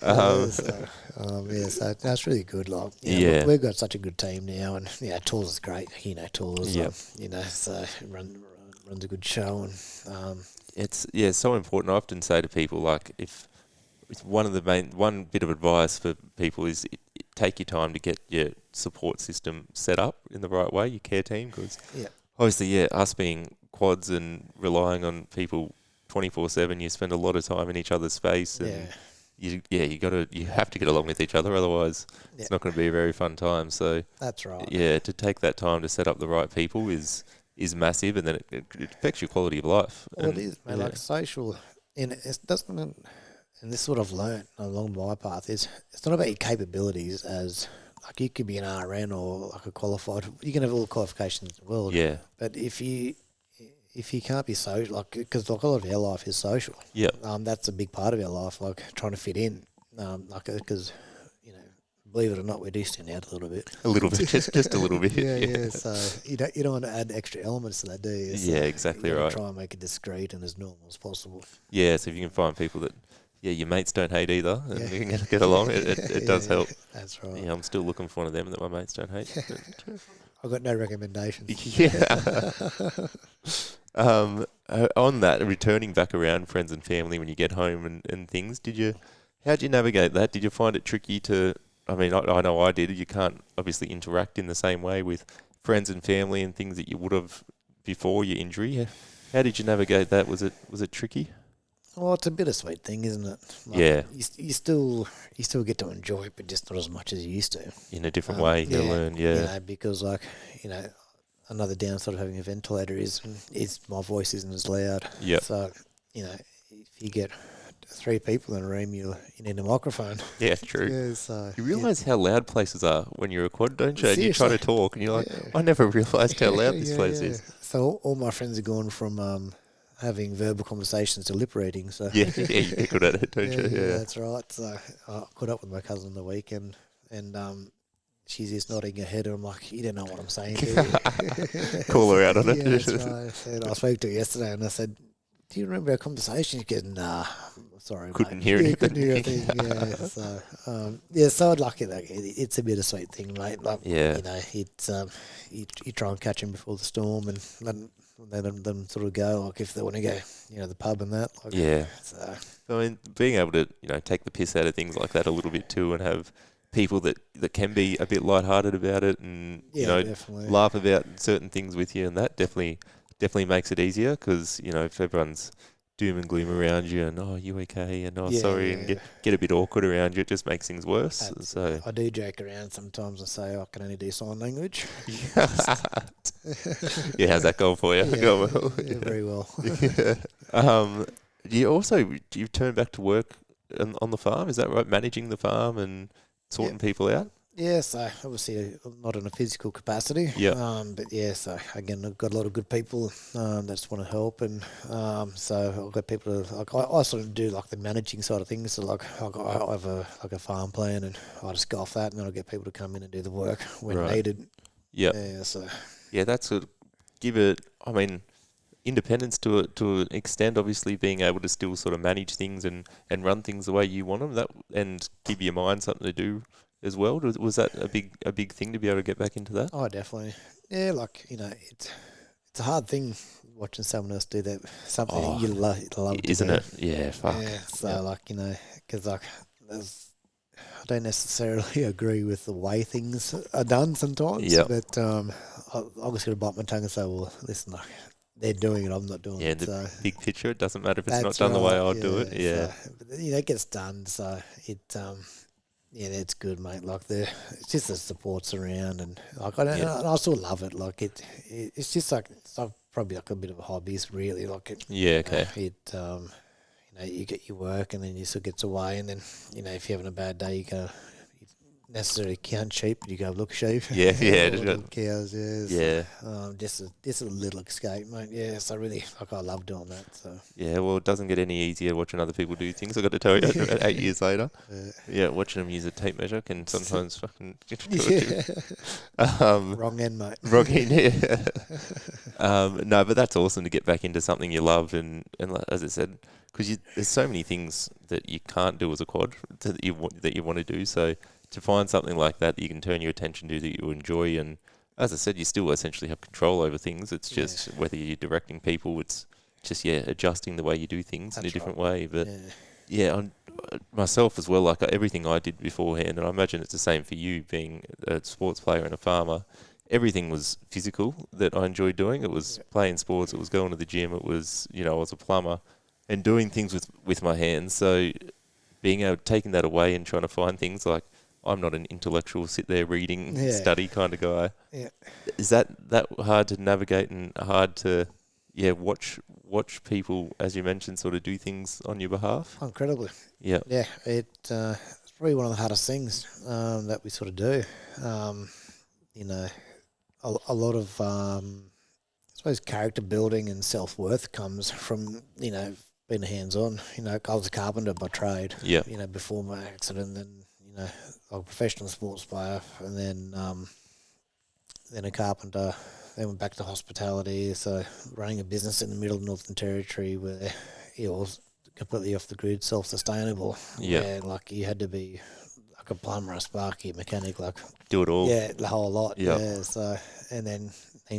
B: So that's really good. Like, we've got such a good team now, and Tools is great. Tools. So runs a good show, and
A: it's so important. I often say to people, like, if one bit of advice for people is take your time to get your support system set up in the right way, your care team, because obviously, us being quads and relying on people 24/7, you spend a lot of time in each other's space, and you have to get along with each other, otherwise it's not going to be a very fun time. So
B: that's right.
A: Yeah, to take that time to set up the right people is massive, and then it affects your quality of life.
B: Well, it is, mate. Like, social, and it doesn't. And this is what I've learned along my path is it's not about your capabilities as like you could be an RN or like a qualified. You can have all the qualifications in the world.
A: Yeah.
B: But if you can't be social, like because like a lot of our life is social.
A: Yeah.
B: That's a big part of our life, like trying to fit in. Like because you know, believe it or not, we do stand out a little bit.
A: A little bit, just a little bit.
B: Yeah. So you don't want to add extra elements to that, do you? So
A: Yeah, exactly
B: you
A: right.
B: try and make it discreet and as normal as possible.
A: Yeah, so if you can find people that, your mates don't hate either, and
B: Yeah.
A: you can get along, it does help.
B: That's right.
A: Yeah, I'm still looking for one of them that my mates don't hate.
B: I've got no recommendations.
A: Yeah. On that, returning back around friends and family when you get home and things, how'd you navigate that? Did you find it tricky to, I mean, I know I did. You can't obviously interact in the same way with friends and family and things that you would have before your injury. How did you navigate that? Was it tricky?
B: Well, it's a bittersweet thing, isn't it? Like,
A: Yeah.
B: You still get to enjoy it, but just not as much as you used to.
A: In a different way, you learn, yeah.
B: You know, because like, you know, another downside of having a ventilator is my voice isn't as loud.
A: Yeah.
B: So, you know, if you get 3 people in a room, you need a microphone.
A: Yeah, true.
B: Yeah, so
A: You realise how loud places are when you're a quad, don't you? And you try
B: Seriously.
A: to talk, and you're like, I never realised how loud this place is.
B: So all my friends are gone from having verbal conversations to lip reading. So
A: Yeah, you get good at it, don't you? Yeah.
B: that's right. So I caught up with my cousin on the weekend, and she's just nodding her head, and I'm like, you don't know what I'm saying, do you?
A: Call her out on it.
B: Yeah, that's right. And I spoke to her yesterday, and I said, do you remember our conversation? She goes, nah, sorry,
A: Couldn't
B: mate.
A: hear anything.
B: Couldn't hear anything. Yeah, so I'd like it. Like, it's a bittersweet thing, mate. Like,
A: Yeah.
B: you know, it's you try and catch them before the storm, and let them sort of go. Like if they want to go, you know, the pub and that. Like,
A: Yeah.
B: So
A: I mean, being able to, take the piss out of things like that a little bit too, and have people that can be a bit lighthearted about it, and
B: definitely.
A: laugh about certain things with you, and that definitely makes it easier, because if everyone's doom and gloom around you, and you okay, and sorry, and get a bit awkward around you, it just makes things worse.
B: Absolutely.
A: So
B: I do joke around sometimes and say I can only do sign language.
A: yeah, how's that going for you?
B: Yeah, very well.
A: You've turned back to work on the farm, is that right? Managing the farm and sorting people out?
B: Yeah, so obviously not in a physical capacity.
A: Yeah.
B: But yeah, so again, I've got a lot of good people that just want to help, and so I've got people like I sort of do like the managing side of things. So like I have a farm plan, and I just go off that, and then I get people to come in and do the work when needed.
A: Yep.
B: Yeah. So
A: yeah, that's give it. I mean, independence to an extent. Obviously, being able to still sort of manage things and run things the way you want them. And give your mind something to do as well. Was that a big thing to be able to get back into that?
B: Oh, definitely. Yeah, like it's a hard thing watching someone else do that. Something that you love,
A: isn't it? Yeah, fuck.
B: Yeah. So because I don't necessarily agree with the way things are done sometimes.
A: Yep.
B: But I just got to bite my tongue and say, well, listen, like, they're doing it, I'm not doing it.
A: Yeah, the big picture, it doesn't matter if it's not done the way I'd do it. Yeah.
B: So, it gets done. So it's good, mate. Like it's just the support's around, and like I still love it. Like it's just like it's probably like a bit of a hobbyist, really. Like it.
A: Yeah. Okay.
B: You get your work, and then you sort of gets away, and then if you're having a bad day, you go. Necessarily count sheep, but you go look sheep.
A: Yeah.
B: Cows.
A: Yeah.
B: Just a little escape, mate. Yeah. So really, I love doing that. So.
A: Yeah, well, it doesn't get any easier watching other people do things. I got to tell you, 8 years later, watching them use a tape measure can sometimes fucking
B: wrong end, mate.
A: Wrong end, yeah. No, but that's awesome to get back into something you love, and as I said, because there's so many things that you can't do as a quad that you want to do. So to find something like that you can turn your attention to, that you enjoy, and as I said, you still essentially have control over things. It's just whether you're directing people, it's just adjusting the way you do things in a different way. But on myself as well, like everything I did beforehand, and I imagine it's the same for you being a sports player and a farmer. Everything was physical that I enjoyed doing. It was playing sports. It was going to the gym. It was I was a plumber and doing things with my hands. So being able taking that away and trying to find things like, I'm not an intellectual, sit there reading, study kind of guy.
B: Yeah.
A: Is that hard to navigate and hard to, watch people, as you mentioned, sort of do things on your behalf?
B: Incredibly.
A: Yeah.
B: Yeah. It's probably one of the hardest things that we sort of do. You know, a lot of I suppose character building and self worth comes from being hands on. I was a carpenter by trade.
A: Yeah.
B: Before my accident, then I was a professional sports player, and then a carpenter. Then went back to hospitality, so running a business in the middle of the Northern Territory where it was completely off the grid, self-sustainable.
A: Yeah.
B: Where like you had to be like a plumber, a sparky, a mechanic, like
A: Do it all.
B: yeah, the whole lot.
A: Yep.
B: Yeah. So and then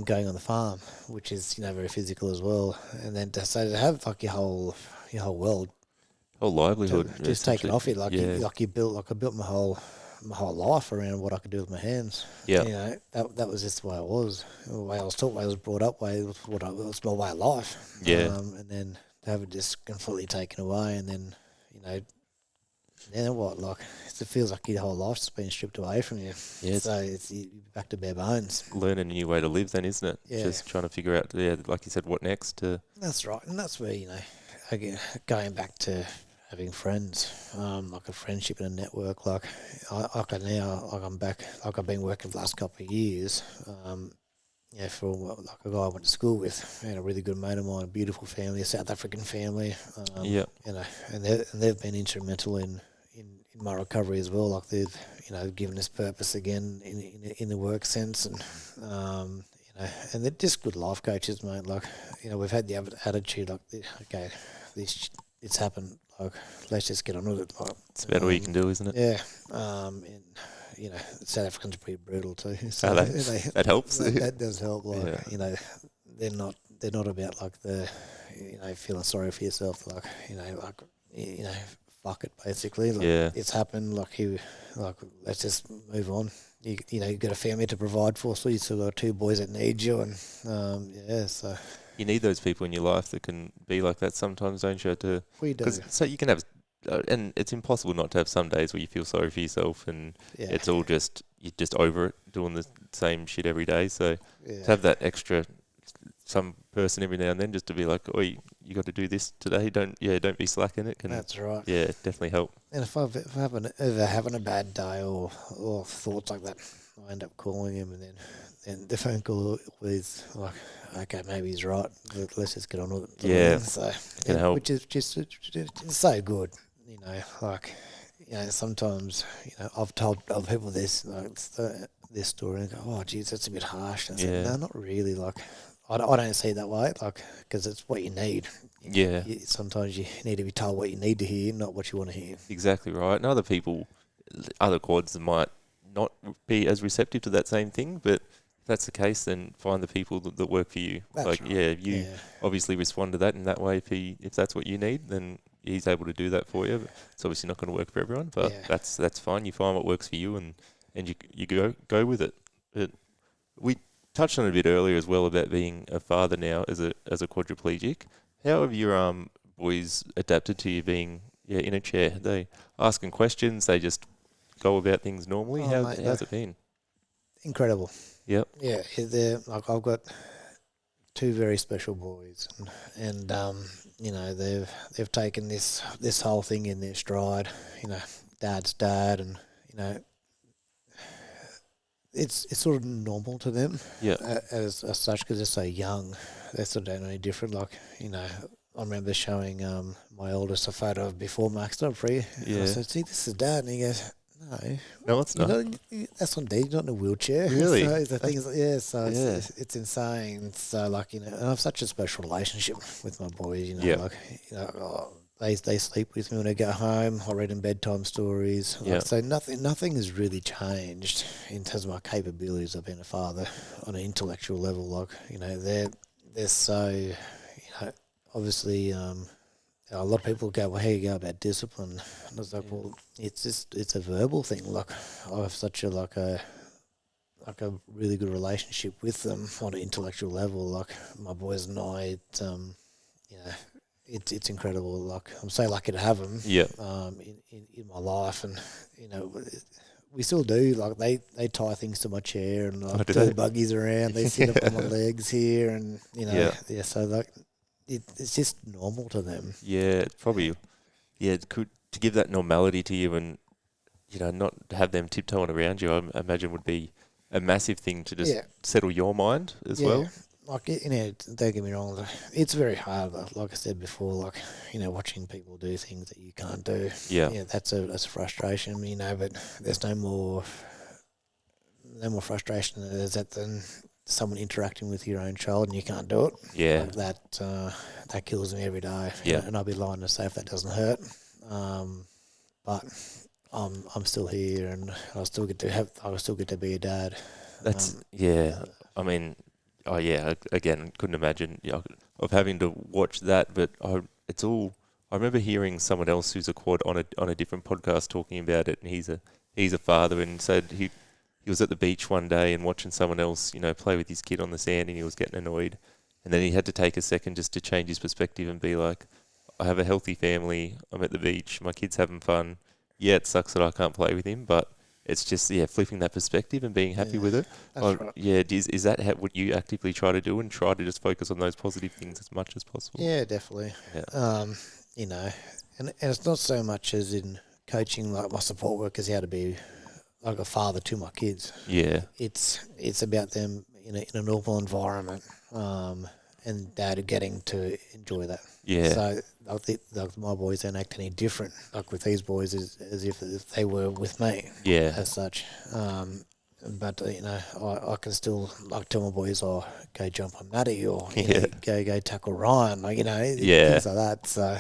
B: going on the farm, which is very physical as well, and then to have like your whole world
A: Whole livelihood.
B: just taken off you,
A: Yeah.
B: I built my whole life around what I could do with my hands.
A: Yeah.
B: That was just the way it was, the way I was taught, the way I was brought up, it was my way of life.
A: Yeah.
B: And then to have it just completely taken away, and then then what? Like it feels like your whole life's been stripped away from you.
A: Yeah.
B: So you're back to bare bones.
A: Learning a new way to live, then, isn't it?
B: Yeah.
A: Just trying to figure out, like you said, what next to.
B: That's right, and that's where again, going back to having friends, like a friendship and a network. Like I'm back. Like I've been working for the last couple of years. For like a guy I went to school with, a really good mate of mine, a beautiful family, a South African family.
A: Yeah.
B: And they've been instrumental in my recovery as well. Like they've given us purpose again in the work sense, and and they're just good life coaches, mate. Like we've had the attitude like, okay, it's happened. Like let's just get on with it. Like
A: it's about all you can do, isn't it?
B: Yeah. And South Africans are pretty brutal too. So
A: that helps.
B: That does help. Like they're not about like the feeling sorry for yourself. Like fuck it, basically. Like, it's happened. Like let's just move on. You've got a family to provide for, so you still got 2 boys that need you, and so
A: you need those people in your life that can be like that sometimes, don't you?
B: We do.
A: So you can have, and it's impossible not to have some days where you feel sorry for yourself, and it's all you're just over it, doing the same shit every day. So to have that extra, some person every now and then, just to be like, oh, you got to do this today. Don't be slacking it.
B: That's right.
A: Yeah, definitely help.
B: And if I'm ever having a bad day or thoughts like that, I end up calling him, and then the phone call is like, okay, maybe he's right. Let's just get on with it.
A: Yeah,
B: so
A: can help.
B: Which is just it's so good, sometimes I've told other people this this story and go, oh, geez, that's a bit harsh. And I said, no, not really. Like I don't see it that way. Like because it's what you need.
A: Yeah.
B: Sometimes you need to be told what you need to hear, not what you want to hear.
A: Exactly right. And other quads might not be as receptive to that same thing, but if that's the case, then find the people that work for you.
B: That's
A: like,
B: right.
A: You obviously respond to that in that way. If that's what you need, then he's able to do that for you. But it's obviously not going to work for everyone, but that's fine. You find what works for you, and you go with it. But we touched on it a bit earlier as well about being a father now as a quadriplegic. How have your boys adapted to you being in a chair? Are they asking questions? They just go about things normally? How's it been?
B: Incredible.
A: Yep.
B: Yeah, like I've got 2 very special boys, and they've taken this whole thing in their stride. Dad's dad, and it's sort of normal to them.
A: Yeah.
B: As such, because they're so young, they sort of don't know any different. Like I remember showing my oldest a photo of before Mark stopped free.
A: Yeah.
B: I said, "See, this is Dad," and he goes,
A: No, it's not.
B: That's not Dad. You're not in a wheelchair.
A: Really?
B: So the thing is, it's insane. So like and I have such a special relationship with my boys. They sleep with me when I go home. I read them bedtime stories. So nothing has really changed in terms of my capabilities of being a father on an intellectual level. Like they're so obviously. A lot of people go, well, how you go about discipline? And I was like, well, it's a verbal thing. Like I have such a really good relationship with them on an intellectual level. Like my boys and I, it's incredible. Like I'm so lucky to have them.
A: Yeah.
B: In my life, and we still do. Like they tie things to my chair and like do the buggies around. They sit up on my legs here, and So like. It's just normal to them.
A: Yeah, it's probably to give that normality to you and not have them tiptoeing around you, I imagine would be a massive thing to just
B: Yeah,
A: settle your mind as
B: yeah.
A: well.
B: Like, don't get me wrong, it's very hard. Like I said before, like, watching people do things that you can't do.
A: Yeah,
B: Yeah, that's a frustration, but there's no more frustration is that than someone interacting with your own child and you can't do it.
A: yeah,
B: Like that, that kills me every day.
A: yeah.
B: And I'll be lying to say if that doesn't hurt. But I'm still here, and I still get to be a dad.
A: That's yeah. I mean, oh yeah. Again, couldn't imagine of having to watch that. But it's all. I remember hearing someone else who's a quad on a different podcast talking about it, and he's a father, and said he was at the beach one day and watching someone else, play with his kid on the sand, and he was getting annoyed, and then he had to take a second just to change his perspective and be like, I have a healthy family. I'm at the beach. My kid's having fun. Yeah, it sucks that I can't play with him, but it's just flipping that perspective and being happy
B: Yeah,
A: with it.
B: that's right.
A: Yeah, is that what you actively try to do and try to just focus on those positive things as much as possible?
B: Yeah, definitely.
A: Yeah.
B: And it's not so much as in coaching like my support workers how to be like a father to my kids.
A: Yeah.
B: It's about them in a normal environment, and dad getting to enjoy that.
A: Yeah.
B: So like my boys don't act any different like with these boys as if they were with me.
A: Yeah.
B: As such. But I can still like tell my boys, "Oh, go jump on Matty," or
A: Yeah.
B: go tackle Ryan, like
A: Yeah.
B: things like that. So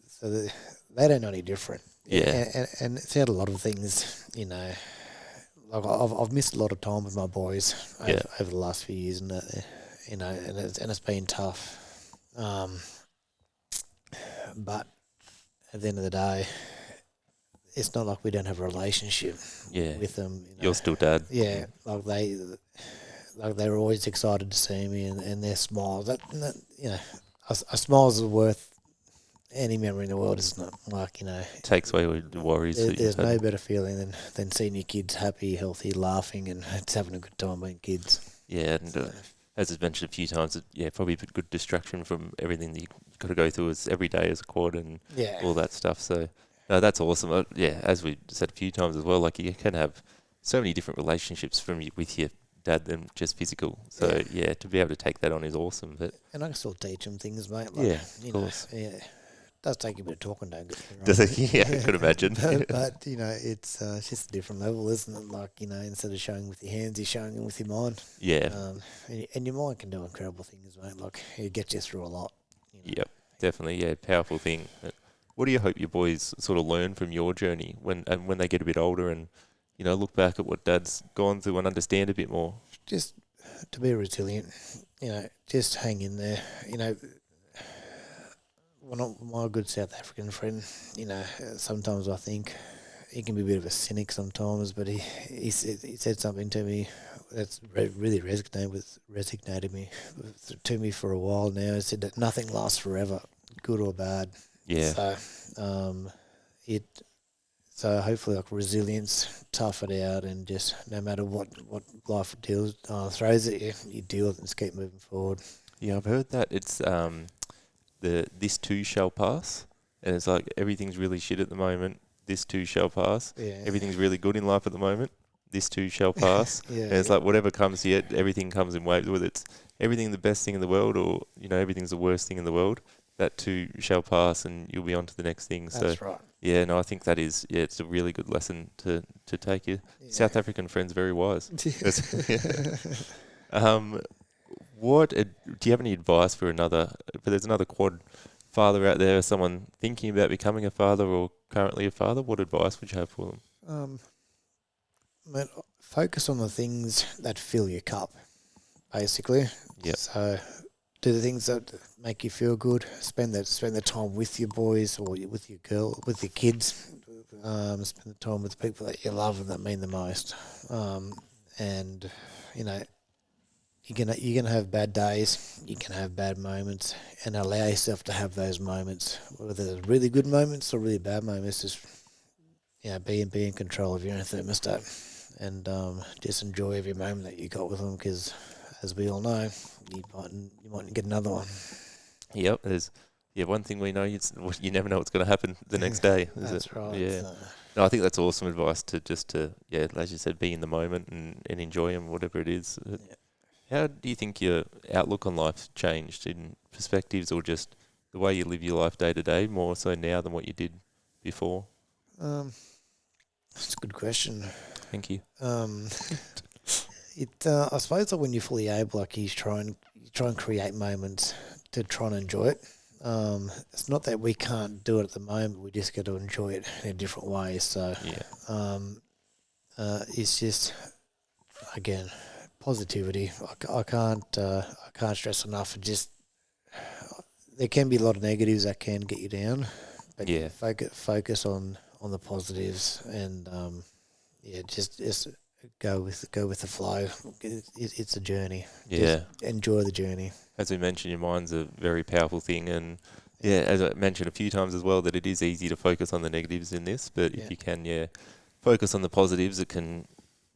B: so they don't know any different.
A: Yeah.
B: And it's had a lot of things. Like I've missed a lot of time with my boys
A: Yeah.
B: over the last few years, and and it's been tough. But at the end of the day, it's not like we don't have a relationship
A: Yeah.
B: with them.
A: You're still dad.
B: Yeah, like they were always excited to see me, and their smiles. A smile's worth any memory in the world, isn't it? Like
A: Takes away all the worries that you've
B: there's no
A: had.
B: better feeling than seeing your kids happy, healthy, laughing, and just having a good time being kids.
A: Yeah, and as I've mentioned a few times, probably a good distraction from everything that you've got to go through as every day as a quad and
B: Yeah,
A: all that stuff. So, no, that's awesome. As we said a few times as well, like you can have so many different relationships with your dad than just physical. So, to be able to take that on is awesome. But
B: and I can still teach them things, mate. Like,
A: yeah, of course.
B: Yeah. Does take a bit of talking, don't get me wrong.
A: Does it? Yeah, I could imagine.
B: but it's just a different level, isn't it? Like instead of showing with your hands, you're showing them with your mind.
A: Yeah.
B: And your mind can do incredible things, mate. Like it gets you through a lot.
A: Yep, definitely. Yeah, powerful thing. What do you hope your boys sort of learn from your journey when they get a bit older and look back at what Dad's gone through and understand a bit more?
B: Just to be resilient. Just hang in there. My good South African friend, sometimes I think he can be a bit of a cynic sometimes, but he said something to me that's really resonated to me for a while now. He said that nothing lasts forever, good or bad.
A: Yeah.
B: So hopefully like resilience, tough it out, and just no matter what life throws at you, you deal with it and just keep moving forward.
A: Yeah, I've heard that it's this too shall pass, and it's like everything's really shit at the moment. This too shall pass.
B: Yeah.
A: Everything's really good in life at the moment. This too shall pass.
B: Yeah,
A: and it's like whatever comes here, everything comes in waves. Whether it's everything the best thing in the world or everything's the worst thing in the world, that too shall pass, and you'll be on to the next thing.
B: That's right.
A: Yeah, no, I think that is it's a really good lesson to take your South African friends very wise. Do you have any advice for there's another quad father out there, someone thinking about becoming a father or currently a father? What advice would you have for them?
B: Mate, focus on the things that fill your cup, basically.
A: Yeah.
B: So do the things that make you feel good. Spend the time with your boys or with your kids. Spend the time with the people that you love and that mean the most. And you're gonna have bad days. You can have bad moments, and allow yourself to have those moments, whether they're really good moments or really bad moments. Just be in control of your own thermostat, and just enjoy every moment that you got with them. Because, as we all know, you might get another one.
A: Yep, there's one thing we know, you never know what's going to happen the next day.
B: That's right.
A: Yeah. No, I think that's awesome advice to as you said, be in the moment and enjoy them, whatever it is.
B: Yeah.
A: How do you think your outlook on life's changed in perspectives or just the way you live your life day to day, more so now than what you did before?
B: Um, that's a good question.
A: Thank you.
B: Um, I suppose that when you're fully able, like you try and create moments to try and enjoy it. It's not that we can't do it at the moment; we just got to enjoy it in a different way. So,
A: Yeah.
B: um, it's just again positivity. I can't stress enough. There can be a lot of negatives that can get you down, but
A: Yeah.
B: focus on the positives and just go with the flow. It's a journey. Just
A: Yeah.
B: enjoy the journey.
A: As we mentioned, your mind's a very powerful thing, and as I mentioned a few times as well, that it is easy to focus on the negatives in this, but
B: Yeah,
A: if you can, focus on the positives, it can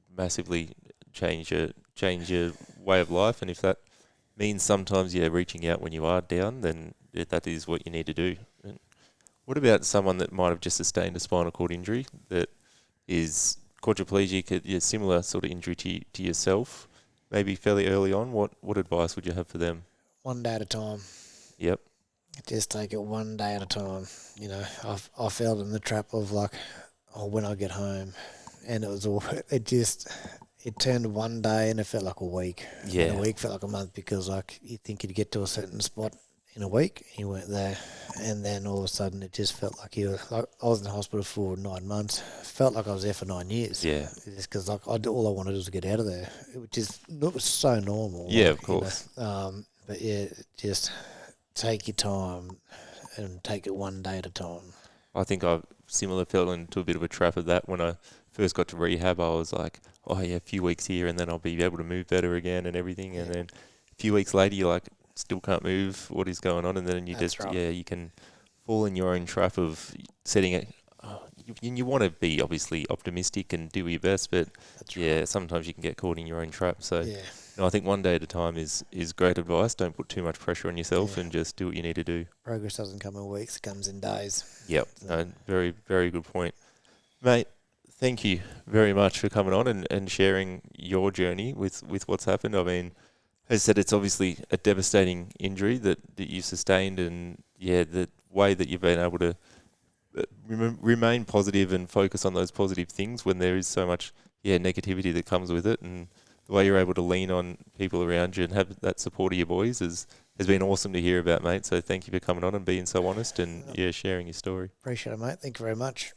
A: massively change your way of life, and if that means sometimes reaching out when you are down, then that is what you need to do. And what about someone that might have just sustained a spinal cord injury that is quadriplegic, a similar sort of injury to yourself, maybe fairly early on? What advice would you have for them?
B: one day at a time.
A: Yep.
B: Just take it one day at a time. I fell in the trap of like, oh, when I get home, and it was all. It turned one day and it felt like a week, and a
A: Yeah.
B: week felt like a month because like you think you'd get to a certain spot in a week, and you weren't there, and then all of a sudden it just felt like like I was in the hospital for 9 months. Felt like I was there for 9 years.
A: Yeah.
B: Just because like all I wanted was to get out of there, it was so normal.
A: Yeah,
B: Like,
A: of course.
B: but yeah, just take your time and take it one day at a time.
A: I think I've similar fell into a bit of a trap of that when I first got to rehab. I was like, oh yeah, a few weeks here and then I'll be able to move better again and everything. And
B: Yeah,
A: then a few weeks later, you're like, still can't move. What is going on? And then
B: that's right.
A: you can fall in your own trap of setting it. Oh, you want to be obviously optimistic and do your best, but
B: That's right.
A: sometimes you can get caught in your own trap. So,
B: Yeah,
A: I think one day at a time is great advice. Don't put too much pressure on yourself
B: yeah.
A: and just do what you need to do.
B: Progress doesn't come in weeks; it comes in days.
A: Yep.
B: So,
A: No, very, very good point. Mate, thank you very much for coming on and sharing your journey with what's happened. I mean, as I said, it's obviously a devastating injury that you sustained, and the way that you've been able to remain positive and focus on those positive things when there is so much negativity that comes with it, and the way you're able to lean on people around you and have that support of your boys has been awesome to hear about, mate. So thank you for coming on and being so honest and sharing your story.
B: appreciate it, mate. Thank you very much.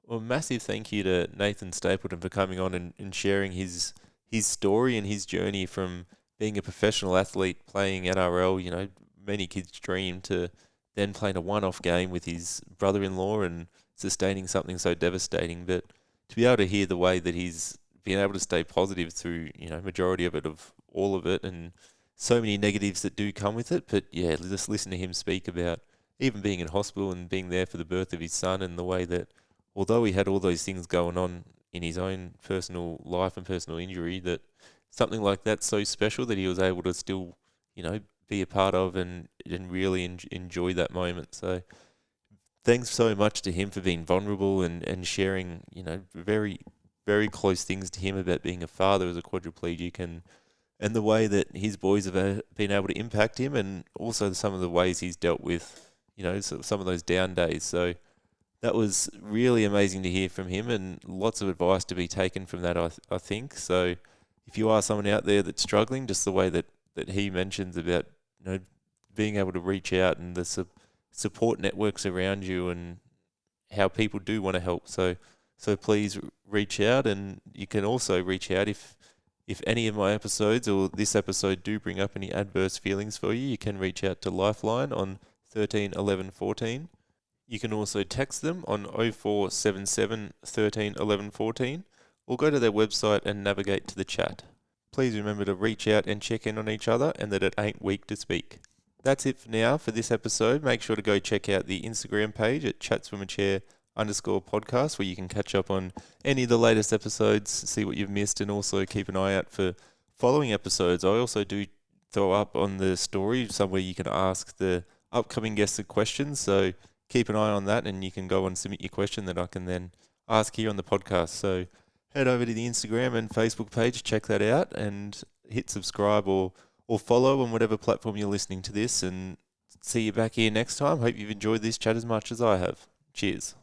A: Well, massive thank you to Nathan Stapleton for coming on and sharing his story and his journey from being a professional athlete playing NRL, many kids' dream, to then playing a one-off game with his brother-in-law and sustaining something so devastating. But to be able to hear the way that he's been able to stay positive through, majority of all of it, and so many negatives that do come with it. But just listen to him speak about even being in hospital and being there for the birth of his son, and the way that although he had all those things going on in his own personal life and personal injury, that something like that's so special that he was able to still, be a part of and really enjoy that moment. So thanks so much to him for being vulnerable and sharing, very, very close things to him about being a father as a quadriplegic, and the way that his boys have been able to impact him, and also some of the ways he's dealt with, some of those down days. So that was really amazing to hear from him, and lots of advice to be taken from that, I think. So if you are someone out there that's struggling, just the way that he mentions about, being able to reach out and the support networks around you and how people do want to help. So please reach out, and you can also reach out if any of my episodes or this episode do bring up any adverse feelings for you. You can reach out to Lifeline on 13 11 14. You can also text them on 0477 13 11 14, or go to their website and navigate to the chat. Please remember to reach out and check in on each other, and that it ain't weak to speak. That's it for now for this episode. Make sure to go check out the Instagram page at chatsfromachair_podcast, where you can catch up on any of the latest episodes, see what you've missed, and also keep an eye out for following episodes. I also do throw up on the story somewhere you can ask the upcoming guests a question. So keep an eye on that, and you can go and submit your question that I can then ask here on the podcast. So head over to the Instagram and Facebook page, check that out, and hit subscribe or follow on whatever platform you're listening to this. And see you back here next time. Hope you've enjoyed this chat as much as I have. Cheers.